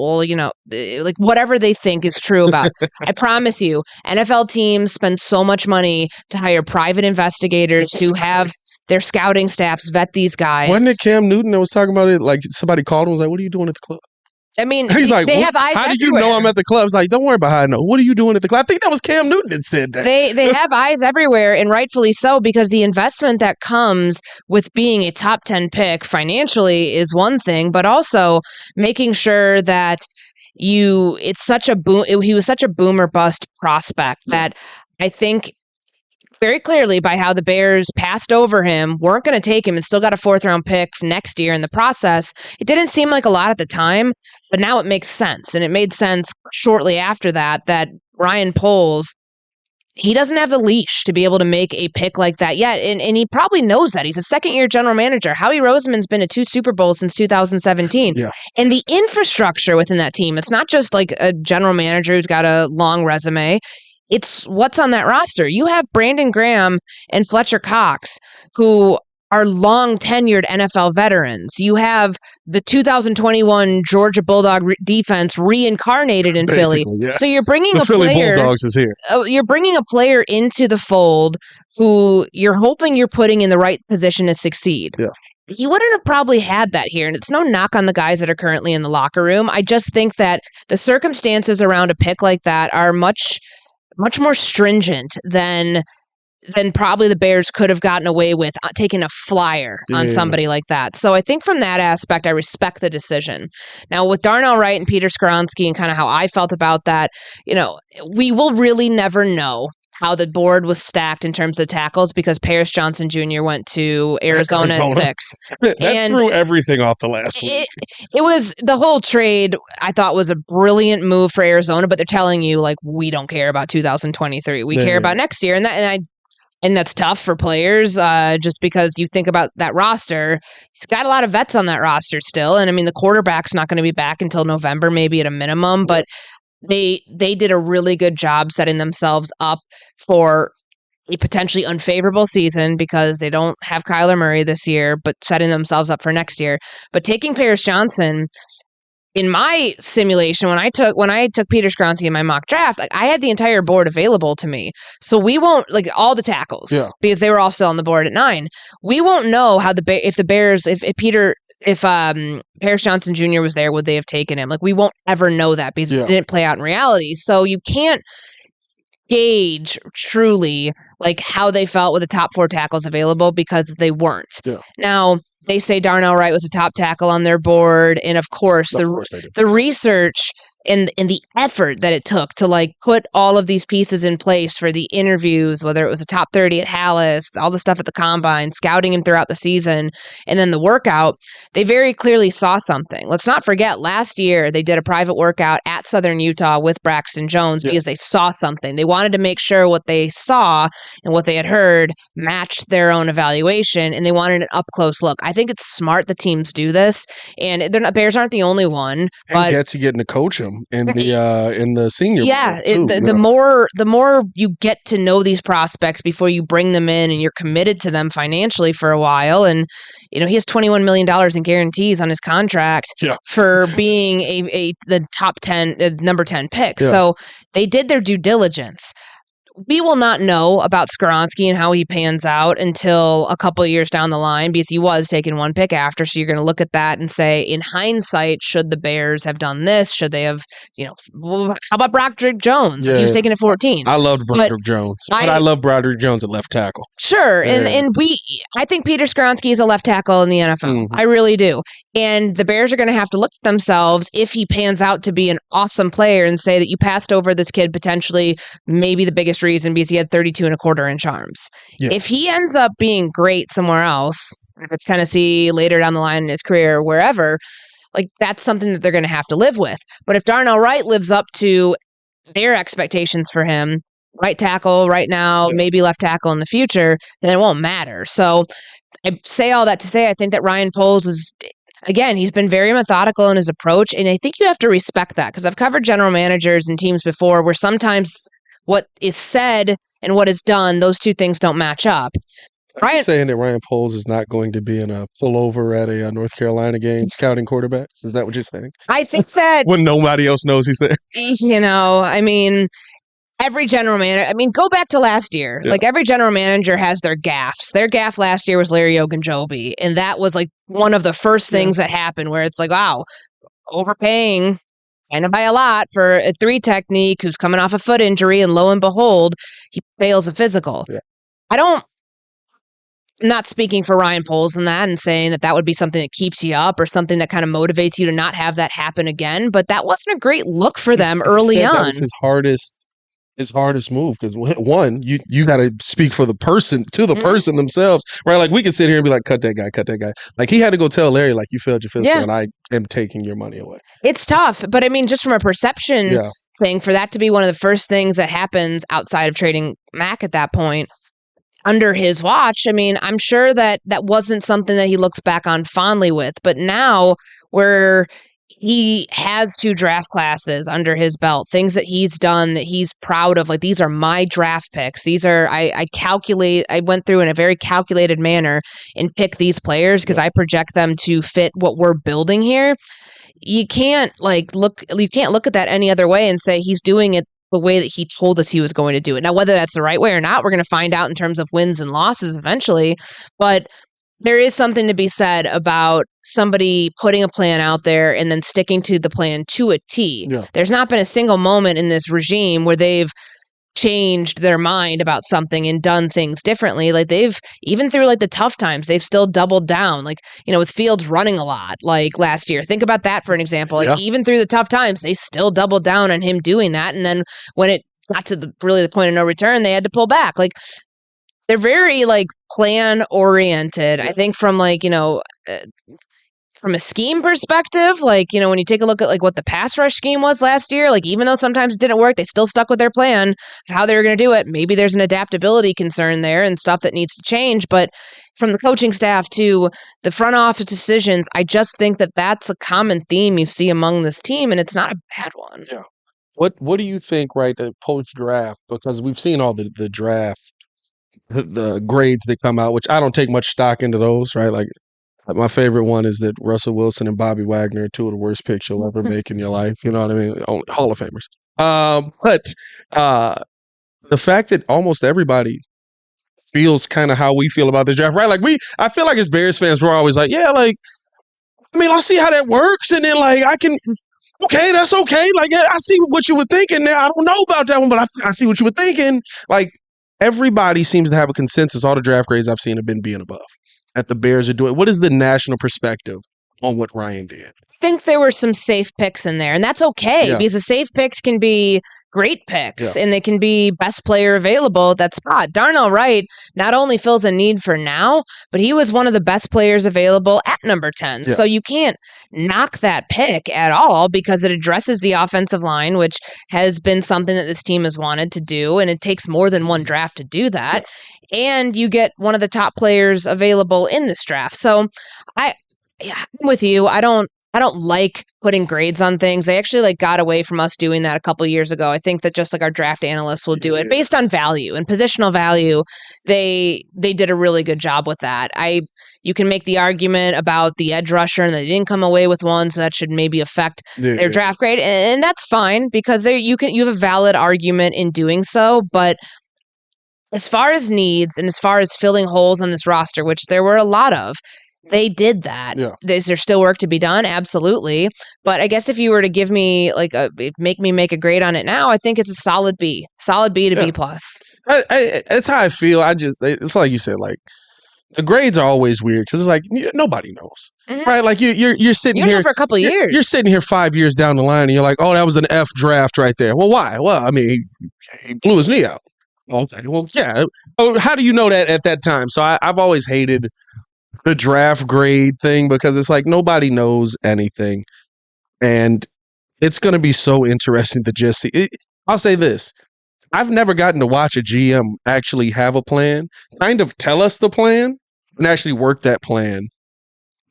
Speaker 3: whatever they think is true about. I promise you, NFL teams spend so much money to hire private investigators to have their scouting staffs vet these guys.
Speaker 2: Wasn't it Cam Newton that was talking about it? Like somebody called him and was like, "What are you doing at the club?"
Speaker 3: I mean,
Speaker 2: he's like,
Speaker 3: they have eyes
Speaker 2: how
Speaker 3: everywhere.
Speaker 2: do you know I'm at the club? It's like, don't worry about how I know. What are you doing at the club? I think that was Cam Newton that said that.
Speaker 3: They have eyes everywhere, and rightfully so, because the investment that comes with being a top 10 pick financially is one thing, but also making sure that he was such a boom or bust prospect that I think very clearly by how the Bears passed over him, weren't going to take him, and still got a 4th-round pick next year in the process. It didn't seem like a lot at the time, but now it makes sense. And it made sense shortly after that Ryan Poles, he doesn't have the leash to be able to make a pick like that yet. And he probably knows that. He's a second-year general manager. Howie Roseman's been to 2 Super Bowls since 2017.
Speaker 2: Yeah.
Speaker 3: And the infrastructure within that team, it's not just like a general manager who's got a long resume. It's what's on that roster. You have Brandon Graham and Fletcher Cox, who are long tenured NFL veterans. You have the 2021 Georgia Bulldog defense reincarnated in Philly.
Speaker 2: Yeah.
Speaker 3: So you're bringing
Speaker 2: the Philly Bulldogs is here.
Speaker 3: You're bringing a player into the fold who you're hoping you're putting in the right position to succeed.
Speaker 2: Yeah.
Speaker 3: He wouldn't have probably had that here, and it's no knock on the guys that are currently in the locker room. I just think that the circumstances around a pick like that are much more stringent than probably the Bears could have gotten away with taking a flyer on somebody like that. So I think from that aspect, I respect the decision. Now with Darnell Wright and Peter Skoronski and kind of how I felt about that, we will really never know how the board was stacked in terms of tackles because Paris Johnson Jr. went to Arizona at 6.
Speaker 2: That threw everything off the last week.
Speaker 3: It was the whole trade I thought was a brilliant move for Arizona, but they're telling you we don't care about 2023. We care about next year. And that's tough for players just because you think about that roster. He's got a lot of vets on that roster still. And I mean, the quarterback's not going to be back until November, maybe at a minimum, but they did a really good job setting themselves up for a potentially unfavorable season because they don't have Kyler Murray this year, but setting themselves up for next year. But taking Paris Johnson, in my simulation, when I took Peter Skoronski in my mock draft, I had the entire board available to me. So we won't all the tackles because they were all still on the board at 9. We won't know how if Paris Johnson Jr. was there, would they have taken him? We won't ever know that because it didn't play out in reality. So you can't gauge truly how they felt with the top 4 tackles available because they weren't. Yeah. Now, they say Darnell Wright was a top tackle on their board, and of course the research and the effort that it took to put all of these pieces in place for the interviews, whether it was a top 30 at Hallis, all the stuff at the combine, scouting him throughout the season, and then the workout, they very clearly saw something. Let's not forget, last year they did a private workout at Southern Utah with Braxton Jones because they saw something. They wanted to make sure what they saw and what they had heard matched their own evaluation, and they wanted an up-close look. I think it's smart the teams do this, and Bears aren't the only one. But
Speaker 2: Getsy getting to coach him in the senior.
Speaker 3: Yeah, the more you get to know these prospects before you bring them in, and you're committed to them financially for a while. And he has $21 million in guarantees on his contract for being the top 10, number 10 pick. Yeah. So they did their due diligence. we will not know about Skoronski and how he pans out until a couple of years down the line, because he was taken one pick after. So you're going to look at that and say, in hindsight, should the Bears have done this? Should they have, how about Broderick Jones?
Speaker 2: Yeah.
Speaker 3: He was taken at 14.
Speaker 2: I loved Broderick Jones, but I love Broderick Jones at left tackle.
Speaker 3: Sure.
Speaker 2: Yeah.
Speaker 3: And I think Peter Skoronski is a left tackle in the NFL.
Speaker 2: Mm-hmm.
Speaker 3: I really do. And the Bears are going to have to look at themselves if he pans out to be an awesome player and say that you passed over this kid, potentially maybe the biggest reason because he had 32 1/4 inch arms. Yeah. If he ends up being great somewhere else, if it's Tennessee later down the line in his career or wherever, like that's something that they're going to have to live with. But if Darnell Wright lives up to their expectations for him, right tackle right now, maybe left tackle in the future, then it won't matter. So I say all that to say I think that Ryan Poles is, again, he's been very methodical in his approach, and I think you have to respect that, because I've covered general managers and teams before where sometimes what is said and what is done, those two things don't match up.
Speaker 2: Are you saying that Ryan Poles is not going to be in a pullover at a North Carolina game scouting quarterbacks? Is that what you're saying?
Speaker 3: I think that
Speaker 2: when nobody else knows he's there.
Speaker 3: I mean, every general manager, go back to last year. Yeah. Like every general manager has their gaffes. Their gaffe last year was Larry Ogunjobi. And that was like one of the first things that happened where it's like, wow, overpaying kind of by a lot for a 3 technique who's coming off a foot injury. And lo and behold, he fails a physical. Yeah. I'm not speaking for Ryan Poles in that and saying that would be something that keeps you up or something that kind of motivates you to not have that happen again. But that wasn't a great look for them early on.
Speaker 2: That was his hardest move, because one, you got to speak for the person to the person themselves, right? Like we can sit here and be like, cut that guy. Like he had to go tell Larry, like, you failed your physical and I am taking your money away. It's
Speaker 3: tough, but just from a perception thing, for that to be one of the first things that happens outside of trading Mac at that point under his watch, I'm sure that wasn't something that he looks back on fondly with. But now where he has 2 draft classes under his belt, things that he's done that he's proud of, like, these are my draft picks. These are, I went through in a very calculated manner and pick these players because I project them to fit what we're building here. You can't look at that any other way and say he's doing it the way that he told us he was going to do it. Now, whether that's the right way or not, we're going to find out in terms of wins and losses eventually. But there is something to be said about somebody putting a plan out there and then sticking to the plan to a T. Yeah. There's not been a single moment in this regime where they've changed their mind about something and done things differently. Like they've, even through like the tough times, they've still doubled down. Like, with Fields running a lot like last year. Think about that for an example. Like even through the tough times, they still doubled down on him doing that. And then when it got to the point of no return, they had to pull back. Like they're very like plan oriented. I think from from a scheme perspective, when you take a look at what the pass rush scheme was last year, even though sometimes it didn't work, they still stuck with their plan of how they were going to do it. Maybe there's an adaptability concern there and stuff that needs to change. But from the coaching staff to the front office decisions, I just think that that's a common theme you see among this team, and it's not a bad one.
Speaker 2: Yeah. What do you think, right, post-draft? Because we've seen all the draft, the grades that come out, which I don't take much stock into those, right? Like my favorite one is that Russell Wilson and Bobby Wagner are 2 of the worst picks you'll ever make in your life. You know what I mean? Hall of Famers. But the fact that almost everybody feels kind of how we feel about the draft, right? Like I feel like as Bears fans, we're always like, I'll see how that works. And then okay, that's okay. I see what you were thinking there. I don't know about that one, but I see what you were thinking. Everybody seems to have a consensus. All the draft grades I've seen have been being above. That the Bears are doing. What is the national perspective on what Ryan did?
Speaker 3: I think there were some safe picks in there, and that's okay because the safe picks can be great picks and they can be best player available at that spot. Darnell Wright not only fills a need for now, but he was one of the best players available at number 10. Yeah. So you can't knock that pick at all because it addresses the offensive line, which has been something that this team has wanted to do, and it takes more than one draft to do that. Yeah. And you get one of the top players available in this draft. So I'm with you. I don't like putting grades on things. They actually got away from us doing that a couple years ago. I think that just our draft analysts will do it based on value and positional value. They did a really good job with that. You can make the argument about the edge rusher and they didn't come away with one, so that should maybe affect their draft grade, and that's fine because you have a valid argument in doing so. But as far as needs and as far as filling holes on this roster, which there were a lot of, they did that.
Speaker 2: Yeah.
Speaker 3: Is there still work to be done? Absolutely. But I guess if you were to give me make me make a grade on it now, I think it's a solid B to B plus.
Speaker 2: That's how I feel. It's like you said, like the grades are always weird because it's like nobody knows, right? Like you're sitting here
Speaker 3: for a couple of years.
Speaker 2: You're sitting here 5 years down the line, and you're like, oh, that was an F draft right there. Well, why? Well, I mean, he blew his knee out. Okay, well, yeah. Oh, how do you know that at that time? So I've always hated the draft grade thing because it's like nobody knows anything, and it's going to be so interesting to just see. I'll say this. I've never gotten to watch a GM actually have a plan, kind of tell us the plan, and actually work that plan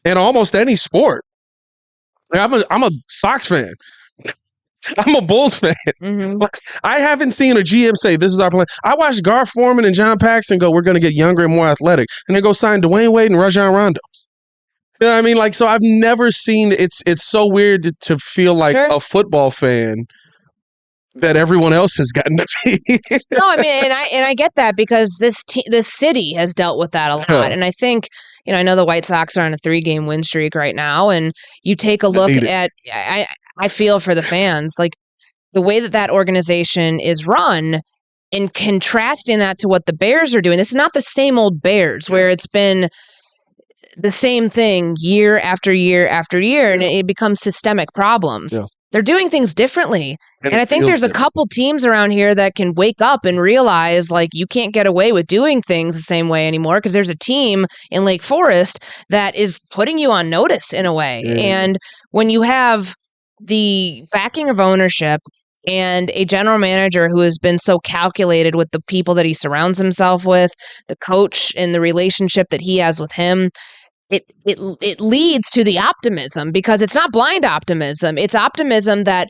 Speaker 2: in almost any sport. I'm a Sox fan. I'm a Bulls fan.
Speaker 3: Mm-hmm.
Speaker 2: I haven't seen a GM say, this is our plan. I watched Gar Forman and John Paxson go, we're going to get younger and more athletic. And they go sign Dwayne Wade and Rajon Rondo. You know what I mean? Like, so I've never seen, it's so weird to feel like a football fan that everyone else has gotten to be.
Speaker 3: No, I mean, and I get that because this city has dealt with that a lot.
Speaker 2: Yeah.
Speaker 3: And I think, I know the White Sox are on a 3-game win streak right now, and you take a look at, I feel for the fans, like the way that organization is run, and contrasting that to what the Bears are doing. This is not the same old Bears where it's been the same thing year after year after year, and it becomes systemic problems. Yeah. They're doing things differently. And I think there's a couple teams around here that can wake up and realize, like, you can't get away with doing things the same way anymore because there's a team in Lake Forest that is putting you on notice in a way. Yeah. And when you have the backing of ownership and a general manager who has been so calculated with the people that he surrounds himself with, the coach and the relationship that he has with him, it leads to the optimism because it's not blind optimism. It's optimism that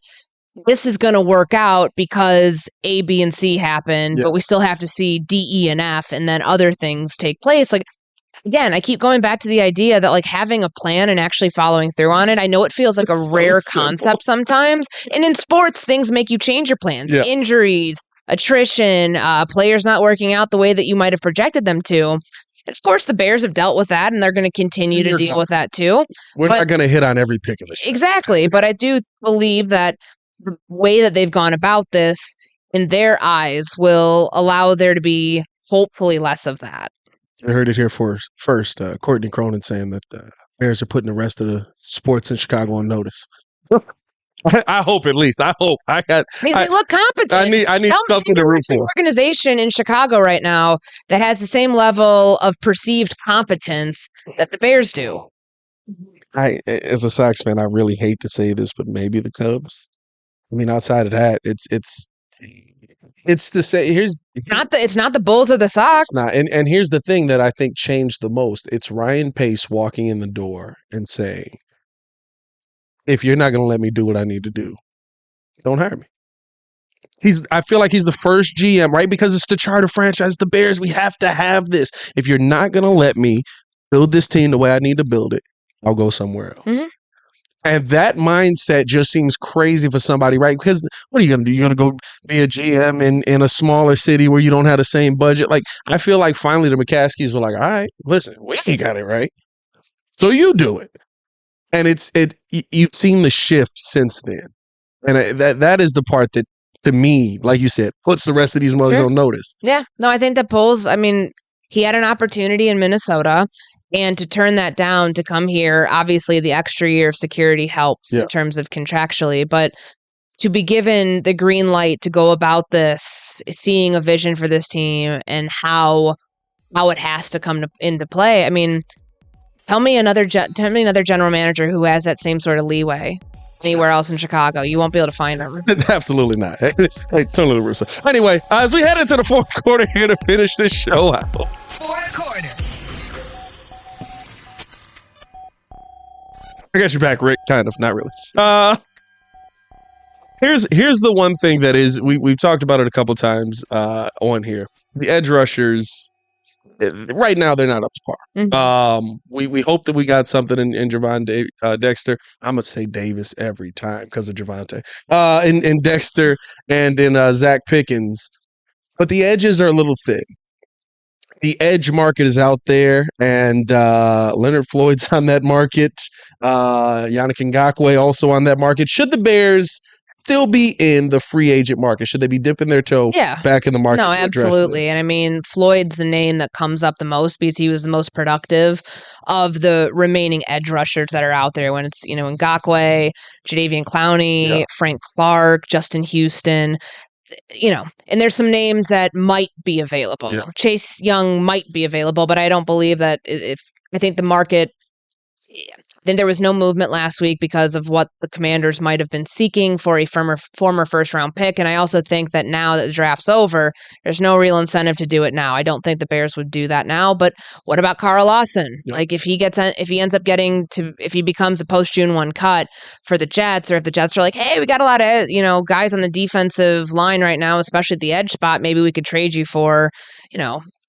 Speaker 3: this is going to work out because A, B, and C happen, but we still have to see D, E, and F, and then other things take place. Like, again, I keep going back to the idea that like having a plan and actually following through on it. I know it feels like a rare concept sometimes. And in sports, things make you change your plans. Yeah. Injuries, attrition, players not working out the way that you might have projected them to. And of course, the Bears have dealt with that, and they're going to continue to deal with that too.
Speaker 2: We're not going to hit on every pick of the show.
Speaker 3: Exactly. But I do believe that the way that they've gone about this, in their eyes, will allow there to be hopefully less of that.
Speaker 2: I heard it here first. Courtney Cronin saying that Bears are putting the rest of the sports in Chicago on notice. I hope, at least. I hope.
Speaker 3: They look competent.
Speaker 2: I need something to root for.
Speaker 3: Organization in Chicago right now that has the same level of perceived competence that the Bears do.
Speaker 2: As a Sox fan, I really hate to say this, but maybe the Cubs. I mean, outside of that, it's the same.
Speaker 3: It's not the Bulls or the Sox.
Speaker 2: It's not. And here's the thing that I think changed the most. It's Ryan Pace walking in the door and saying, if you're not going to let me do what I need to do, don't hire me. I feel like he's the first GM, right? Because it's the charter franchise, the Bears. We have to have this. If you're not going to let me build this team the way I need to build it, I'll go somewhere else. Mm-hmm. And that mindset just seems crazy for somebody, right? Because what are you going to do? You're going to go be a GM in a smaller city where you don't have the same budget? Like, I feel like finally the McCaskies were like, all right, listen, we ain't got it right. So you do it. And you've seen the shift since then. And that is the part that, to me, like you said, puts the rest of these mothers on notice.
Speaker 3: Yeah. No, I think that Bulls, I mean, he had an opportunity in Minnesota. And to turn that down to come here, obviously the extra year of security helps in terms of contractually. But to be given the green light to go about this, seeing a vision for this team and how it has to come into play. I mean, tell me another general manager who has that same sort of leeway anywhere else in Chicago. You won't be able to find them.
Speaker 2: Absolutely not. Hey, totally Russo. Anyway, as we head into the fourth quarter here to finish this show out.
Speaker 1: Fourth quarter.
Speaker 2: I got you back, Rick. Kind of, not really. Here's the one thing that is we've talked about it a couple times on here. The edge rushers, right now they're not up to par. Mm-hmm. We hope that we got something in Javon Dexter. I'm gonna say Davis every time because of Javonte. In Dexter and in Zach Pickens, but the edges are a little thin. the edge market is out there, and Leonard Floyd's on that market. Yannick Ngakoue also on that market. Should the Bears still be in the free agent market? Should they be dipping their toe back in the market?
Speaker 3: No, absolutely. And I mean, Floyd's the name that comes up the most because he was the most productive of the remaining edge rushers that are out there. When it's, Ngakoue, Jadeveon Clowney, Frank Clark, Justin Houston, and there's some names that might be available. Yeah. Chase Young might be available, but I don't believe that I think the market. I think there was no movement last week because of what the Commanders might have been seeking for a former first-round pick. And I also think that now that the draft's over, there's no real incentive to do it now. I don't think the Bears would do that now. But what about Carl Lawson? Yep. Like if he ends up if he becomes a post-June 1 cut for the Jets, or if the Jets are like, hey, we got a lot of guys on the defensive line right now, especially at the edge spot, maybe we could trade you for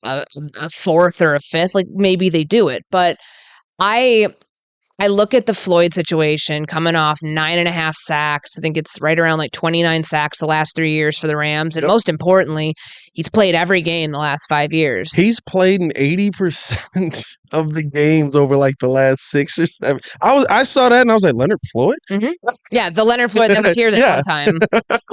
Speaker 3: a fourth or a fifth. Like maybe they do it, but I look at the Floyd situation coming off 9.5 sacks. I think it's right around like 29 sacks the last 3 years for the Rams. And most importantly, he's played every game the last 5 years.
Speaker 2: He's played in 80% of the games over like the last 6 or 7. I saw that and I was like, Leonard Floyd?
Speaker 3: Mm-hmm. Yeah, the Leonard Floyd that was here this one time.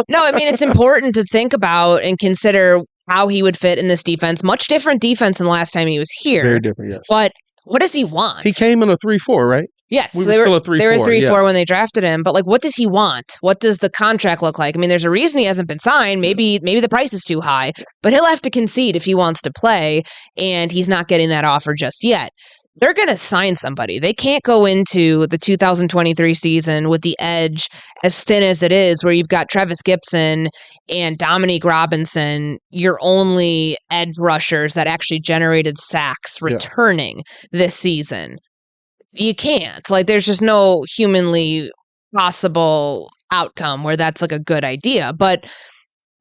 Speaker 3: No, I mean, it's important to think about and consider how he would fit in this defense. Much different defense than the last time he was here.
Speaker 2: Very different, yes.
Speaker 3: But what does he want?
Speaker 2: He came in a 3-4, right?
Speaker 3: Yes,
Speaker 2: they were still a 3-4.
Speaker 3: They were 3-4 when they drafted him. But what does he want? What does the contract look like? I mean, there's a reason he hasn't been signed. Maybe the price is too high, but he'll have to concede if he wants to play, and he's not getting that offer just yet. They're going to sign somebody. They can't go into the 2023 season with the edge as thin as it is, where you've got Trevis Gibson and Dominique Robinson, your only edge rushers that actually generated sacks returning this season. You can't. There's just no humanly possible outcome where that's a good idea. But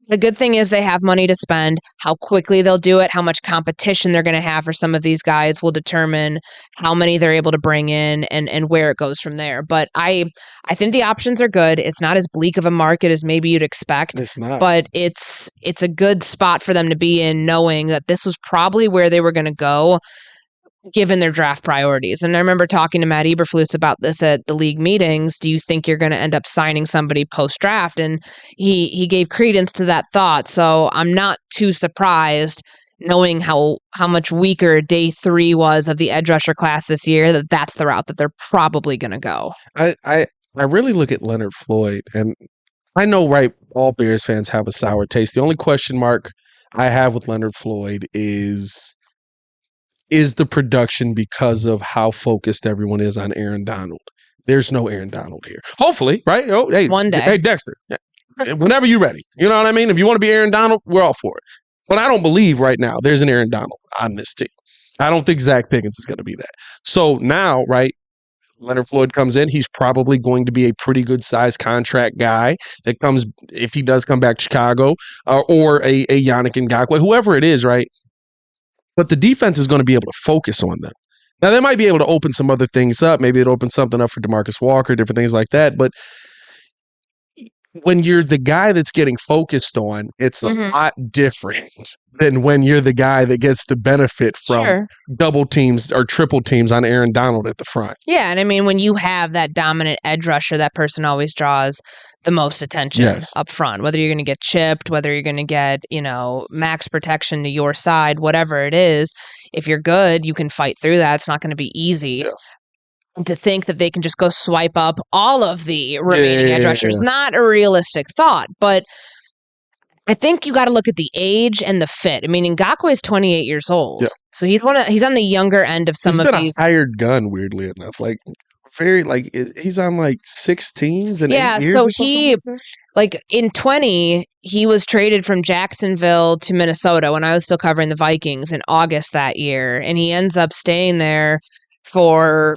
Speaker 3: the good thing is they have money to spend. How quickly they'll do it, how much competition they're going to have for some of these guys will determine how many they're able to bring in and where it goes from there. But I think the options are good. It's not as bleak of a market as maybe you'd expect.
Speaker 2: It's not.
Speaker 3: But it's a good spot for them to be in, knowing that this was probably where they were going to go, given their draft priorities. And I remember talking to Matt Eberflus about this at the league meetings. Do you think you're going to end up signing somebody post-draft? And he gave credence to that thought. So I'm not too surprised, knowing how much weaker day 3 was of the edge rusher class this year, that's the route that they're probably going to go.
Speaker 2: I really look at Leonard Floyd, and I know, right, all Bears fans have a sour taste. The only question mark I have with Leonard Floyd is the production, because of how focused everyone is on Aaron Donald. There's no Aaron Donald here. Hopefully, right? Oh, hey,
Speaker 3: one day.
Speaker 2: Hey, Dexter, whenever you're ready. You know what I mean? If you want to be Aaron Donald, we're all for it. But I don't believe right now there's an Aaron Donald on this team. I don't think Zach Pickens is going to be that. So now, right, Leonard Floyd comes in. He's probably going to be a pretty good size contract guy that comes, if he does come back to Chicago, or a Yannick Ngakoue, whoever it is, right? But the defense is going to be able to focus on them. Now, they might be able to open some other things up. Maybe it opens something up for DeMarcus Walker, different things like that. But when you're the guy that's getting focused on, it's a lot different than when you're the guy that gets the benefit from double teams or triple teams on Aaron Donald at the front.
Speaker 3: Yeah, and I mean, when you have that dominant edge rusher, that person always draws the most attention up front, whether you're going to get chipped, whether you're going to get, max protection to your side, whatever it is. If you're good, you can fight through that. It's not going to be easy. Yeah. To think that they can just go swipe up all of the remaining edge rushers, not a realistic thought, but I think you got to look at the age and the fit. I mean, Ngakoue is 28 years old, so he's on the younger end of some of these.
Speaker 2: He's been a hired gun, weirdly enough. He's on 6 teams in 8 years.
Speaker 3: So he in 20, he was traded from Jacksonville to Minnesota when I was still covering the Vikings in August that year, and he ends up staying there for,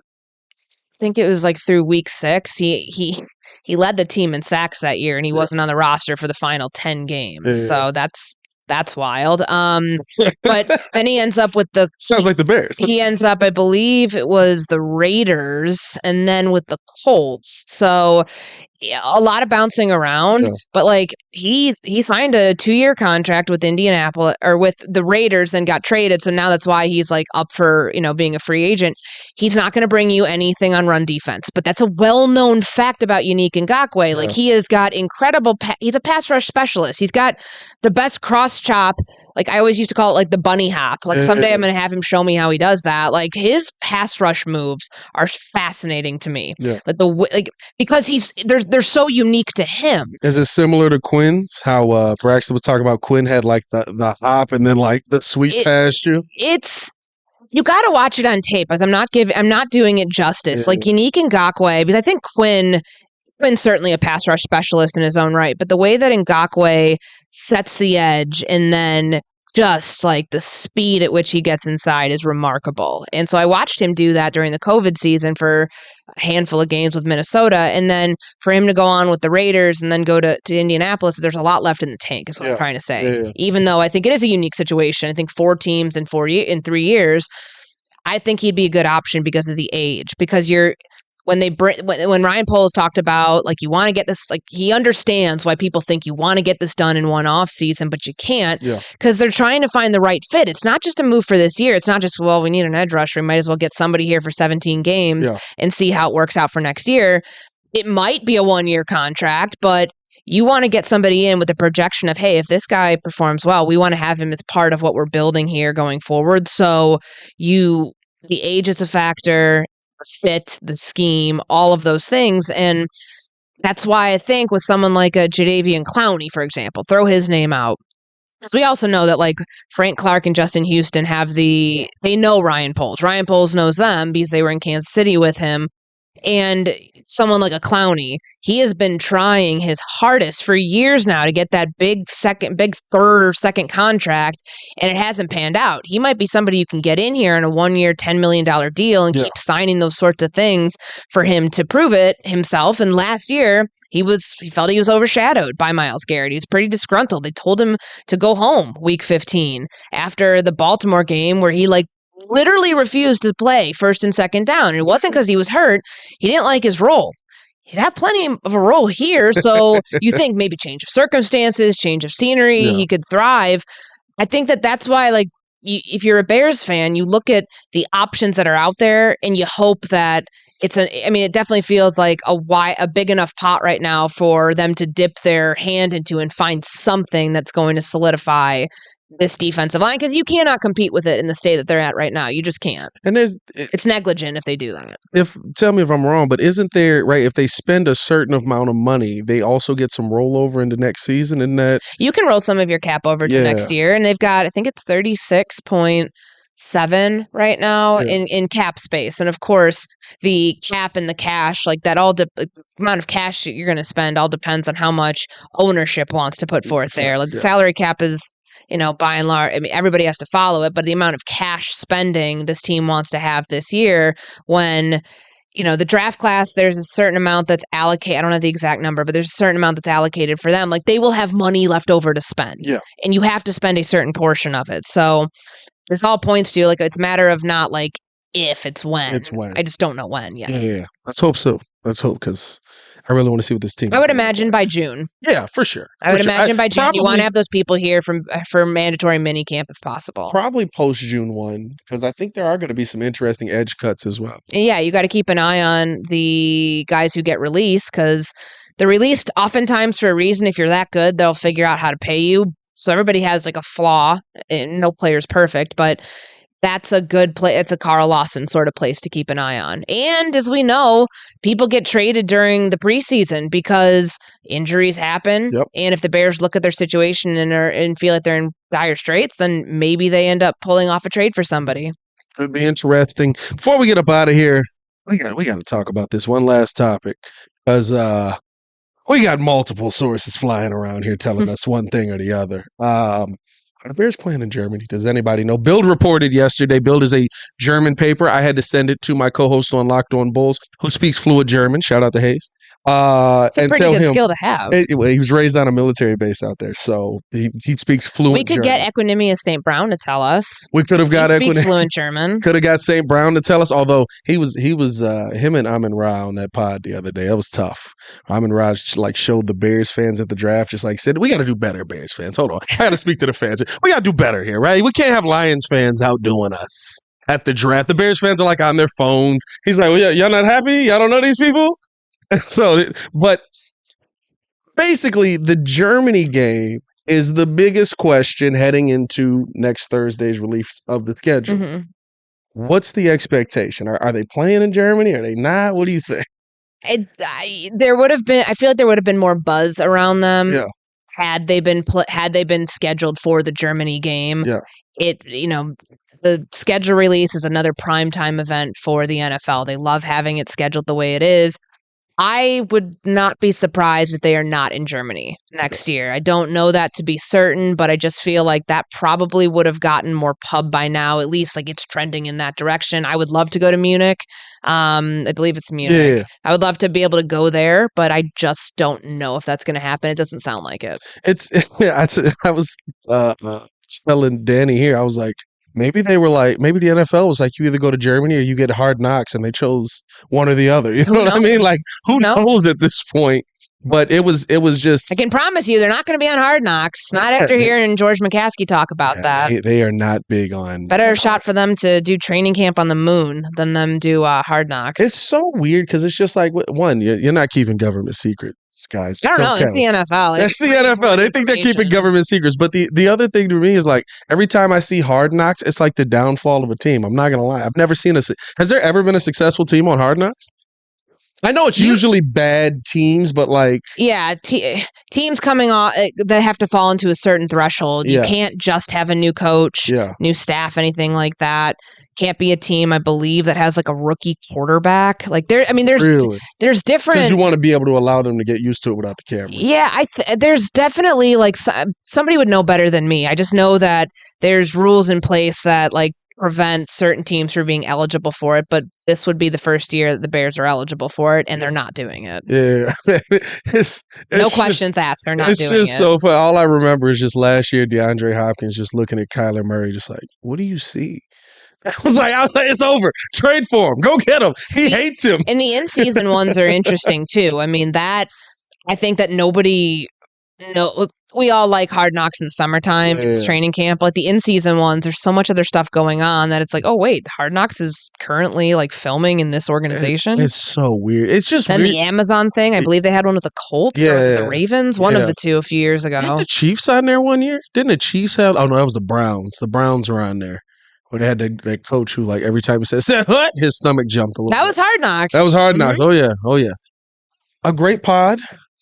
Speaker 3: I think it was through week 6. He led the team in sacks that year, and he wasn't on the roster for the final 10 games. So that's wild. But then he ends up with
Speaker 2: sounds like the Bears.
Speaker 3: He ends up, I believe it was the Raiders, and then with the Colts. So a lot of bouncing around, but like he signed a 2-year contract with Indianapolis or with the Raiders, then got traded. So now that's why he's like up for, being a free agent. He's not going to bring you anything on run defense, but that's a well-known fact about Unique Ngakoue.
Speaker 2: Yeah.
Speaker 3: Like he has got incredible, he's a pass rush specialist. He's got the best cross chop. Like I always used to call it like the bunny hop. Like someday I'm going to have him show me how he does that. Like his pass rush moves are fascinating to me.
Speaker 2: Yeah.
Speaker 3: Like because they're so unique to him.
Speaker 2: Is it similar to Quinn's? How Braxton was talking about Quinn had like the hop and then like the sweep past you?
Speaker 3: You got to watch it on tape, as I'm not doing it justice. Like Unique Ngakoue, because I think Quinn's certainly a pass rush specialist in his own right, but the way that Ngakoue sets the edge and then just like the speed at which he gets inside is remarkable. And so I watched him do that during the COVID season for a handful of games with Minnesota. And then for him to go on with the Raiders and then go to Indianapolis, there's a lot left in the tank is what I'm trying to say. Even though I think it is a unique situation. I think 4 teams in 3 years, I think he'd be a good option because of the age, because when Ryan Poles talked about like you want to get this, like he understands why people think you want to get this done in one off season, but you can't because they're trying to find the right fit. It's not just a move for this year. It's not just, well, we need an edge rusher. We might as well get somebody here for 17 games and see how it works out for next year. It might be a 1-year contract, but you want to get somebody in with the projection of, hey, if this guy performs well, we want to have him as part of what we're building here going forward. So the age is a factor, fit, the scheme, all of those things. And that's why I think with someone like a Jadeveon Clowney, for example, throw his name out. Because we also know that like Frank Clark and Justin Houston they know Ryan Poles. Ryan Poles knows them because they were in Kansas City with him. And someone like a Clowney, he has been trying his hardest for years now to get that big third or second contract, and it hasn't panned out. He might be somebody you can get in here in a 1-year, $10 million deal and keep signing those sorts of things for him to prove it himself. And last year, he felt he was overshadowed by Myles Garrett. He was pretty disgruntled. They told him to go home week 15 after the Baltimore game where he literally refused to play first and second down. And it wasn't because he was hurt. He didn't like his role. He'd have plenty of a role here. So you think maybe change of circumstances, change of scenery, he could thrive. I think that's why, if you're a Bears fan, you look at the options that are out there and you hope that it definitely feels like a big enough pot right now for them to dip their hand into and find something that's going to solidify this defensive line, because you cannot compete with it in the state that they're at right now. You just can't. And it's negligent if they do that.
Speaker 2: Tell me if I'm wrong, but isn't there, right, if they spend a certain amount of money, they also get some rollover into next season? In that
Speaker 3: you can roll some of your cap over to next year, and they've got, I think it's 36.7 right now in cap space. And of course, the cap and the cash, like that all the amount of cash that you're going to spend all depends on how much ownership wants to put forth there. Like the salary cap is, by and large, everybody has to follow it, but the amount of cash spending this team wants to have this year when, the draft class, there's a certain amount that's allocated. I don't have the exact number, but there's a certain amount that's allocated for them. Like they will have money left over to spend. Yeah. And you have to spend a certain portion of it. So this all points to it's a matter of not if, it's when. It's when. I just don't know when yet.
Speaker 2: Yeah. Let's hope so. Let's hope, because I really want to see what this team
Speaker 3: I would imagine by June.
Speaker 2: Yeah, for sure.
Speaker 3: I would imagine by June. You want to have those people here for mandatory mini camp if possible.
Speaker 2: Probably post June 1, because I think there are going to be some interesting edge cuts as well.
Speaker 3: Yeah, you got to keep an eye on the guys who get released, because they're released oftentimes for a reason. If you're that good, they'll figure out how to pay you. So everybody has a flaw, and no player's perfect, but that's a good play. It's a Carl Lawson sort of place to keep an eye on. And as we know, people get traded during the preseason because injuries happen. Yep. And if the Bears look at their situation and feel like they're in dire straits, then maybe they end up pulling off a trade for somebody.
Speaker 2: Could be interesting. Before we get up out of here, we got to talk about this one last topic, because we got multiple sources flying around here telling us one thing or the other. Are the Bears playing in Germany? Does anybody know? Bild reported yesterday. Bild is a German paper. I had to send it to my co-host on Locked On Bulls, who speaks fluent German. Shout out to Hayes.
Speaker 3: It's a pretty good skill to have.
Speaker 2: He was raised on a military base out there, so he speaks fluent.
Speaker 3: We could
Speaker 2: German.
Speaker 3: get Equinemius St. Brown to tell us.
Speaker 2: We could have got
Speaker 3: he speaks fluent German.
Speaker 2: Could have got St. Brown to tell us. Although he was him and Amon Ra on that pod the other day. That was tough. Amon Ra showed the Bears fans at the draft, just said, "We got to do better, Bears fans. Hold on, I got to speak to the fans. We got to do better here, right? We can't have Lions fans outdoing us at the draft. The Bears fans are on their phones." He's like, "Well, yeah, y'all not happy? Y'all don't know these people." So, but basically, the Germany game is the biggest question heading into next Thursday's release of the schedule.
Speaker 3: Mm-hmm.
Speaker 2: What's the expectation? Are they playing in Germany? Are they not? What do you think?
Speaker 3: There would have been. I feel like there would have been more buzz around them.
Speaker 2: Yeah.
Speaker 3: Had they been scheduled for the Germany game.
Speaker 2: Yeah.
Speaker 3: The schedule release is another primetime event for the NFL. They love having it scheduled the way it is. I would not be surprised if they are not in Germany next year. I don't know that to be certain, but I just feel like that probably would have gotten more pub by now. At least it's trending in that direction. I would love to go to Munich. I believe it's Munich.
Speaker 2: Yeah.
Speaker 3: I would love to be able to go there, but I just don't know if that's going to happen. It doesn't sound like it.
Speaker 2: I was telling Danny here, I was like, maybe the NFL was like, you either go to Germany or you get Hard Knocks, and they chose one or the other. You know what I mean? Who knows at this point? But it was just.
Speaker 3: I can promise you, they're not going to be on Hard Knocks. Not after hearing George McCaskey talk about that.
Speaker 2: They are not big on.
Speaker 3: Better shot for them to do training camp on the moon than them do Hard Knocks.
Speaker 2: It's so weird because it's just one, you're not keeping government secrets, guys.
Speaker 3: I don't know. It's the NFL.
Speaker 2: That's the NFL. They think they're keeping government secrets. But the other thing to me is every time I see Hard Knocks, it's like the downfall of a team. I'm not going to lie. I've never seen has there ever been a successful team on Hard Knocks? I know it's usually bad teams, but
Speaker 3: teams coming off that have to fall into a certain threshold. You can't just have a new coach, new staff, anything like that. Can't be a team, I believe, that has a rookie quarterback. There's different.
Speaker 2: Because you want to be able to allow them to get used to it without the camera.
Speaker 3: Yeah, there's definitely somebody would know better than me. I just know that there's rules in place that prevent certain teams from being eligible for it, but this would be the first year that the Bears are eligible for it, and they're not doing it.
Speaker 2: Yeah. it's
Speaker 3: no questions asked. They're not doing it.
Speaker 2: It's just so fun. All I remember is just last year, DeAndre Hopkins just looking at Kyler Murray, just what do you see? I was like, it's over. Trade for him. Go get him. He hates him.
Speaker 3: And the in-season ones are interesting, too. I mean, I think that nobody... No, we all like Hard Knocks in the summertime. Yeah. It's training camp. But the in-season ones, there's so much other stuff going on that it's oh wait, Hard Knocks is currently filming in this organization.
Speaker 2: It's so weird. It's just
Speaker 3: then
Speaker 2: weird.
Speaker 3: The Amazon thing. I believe they had one with the Colts. Or was it the Ravens? One of the two a few years ago.
Speaker 2: Didn't the Chiefs on there one year? Didn't the Chiefs have? Oh no, that was the Browns. The Browns were on there. Where they had that coach who every time he said what, his stomach jumped a little.
Speaker 3: That was Hard Knocks.
Speaker 2: That was Hard Knocks. Mm-hmm. Oh yeah. A great pod.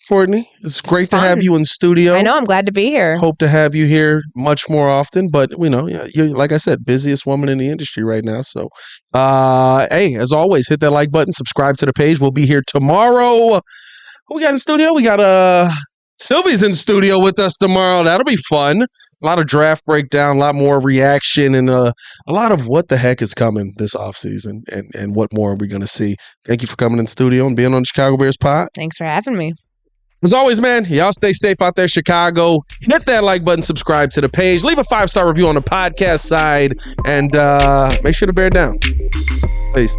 Speaker 2: Courtney, it's great to have you in studio.
Speaker 3: I know, I'm glad to be here.
Speaker 2: Hope to have you here much more often, but you're, like I said, busiest woman in the industry right now. So, hey, as always, hit that like button, subscribe to the page. We'll be here tomorrow. Who we got in studio? We got Sylvie's in studio with us tomorrow. That'll be fun. A lot of draft breakdown, a lot more reaction, and a lot of what the heck is coming this offseason and what more are we going to see. Thank you for coming in studio and being on the Chicago Bears pod.
Speaker 3: Thanks for having me.
Speaker 2: As always, man, y'all stay safe out there, Chicago. Hit that like button, subscribe to the page, leave a 5-star review on the podcast side, and make sure to bear down. Peace.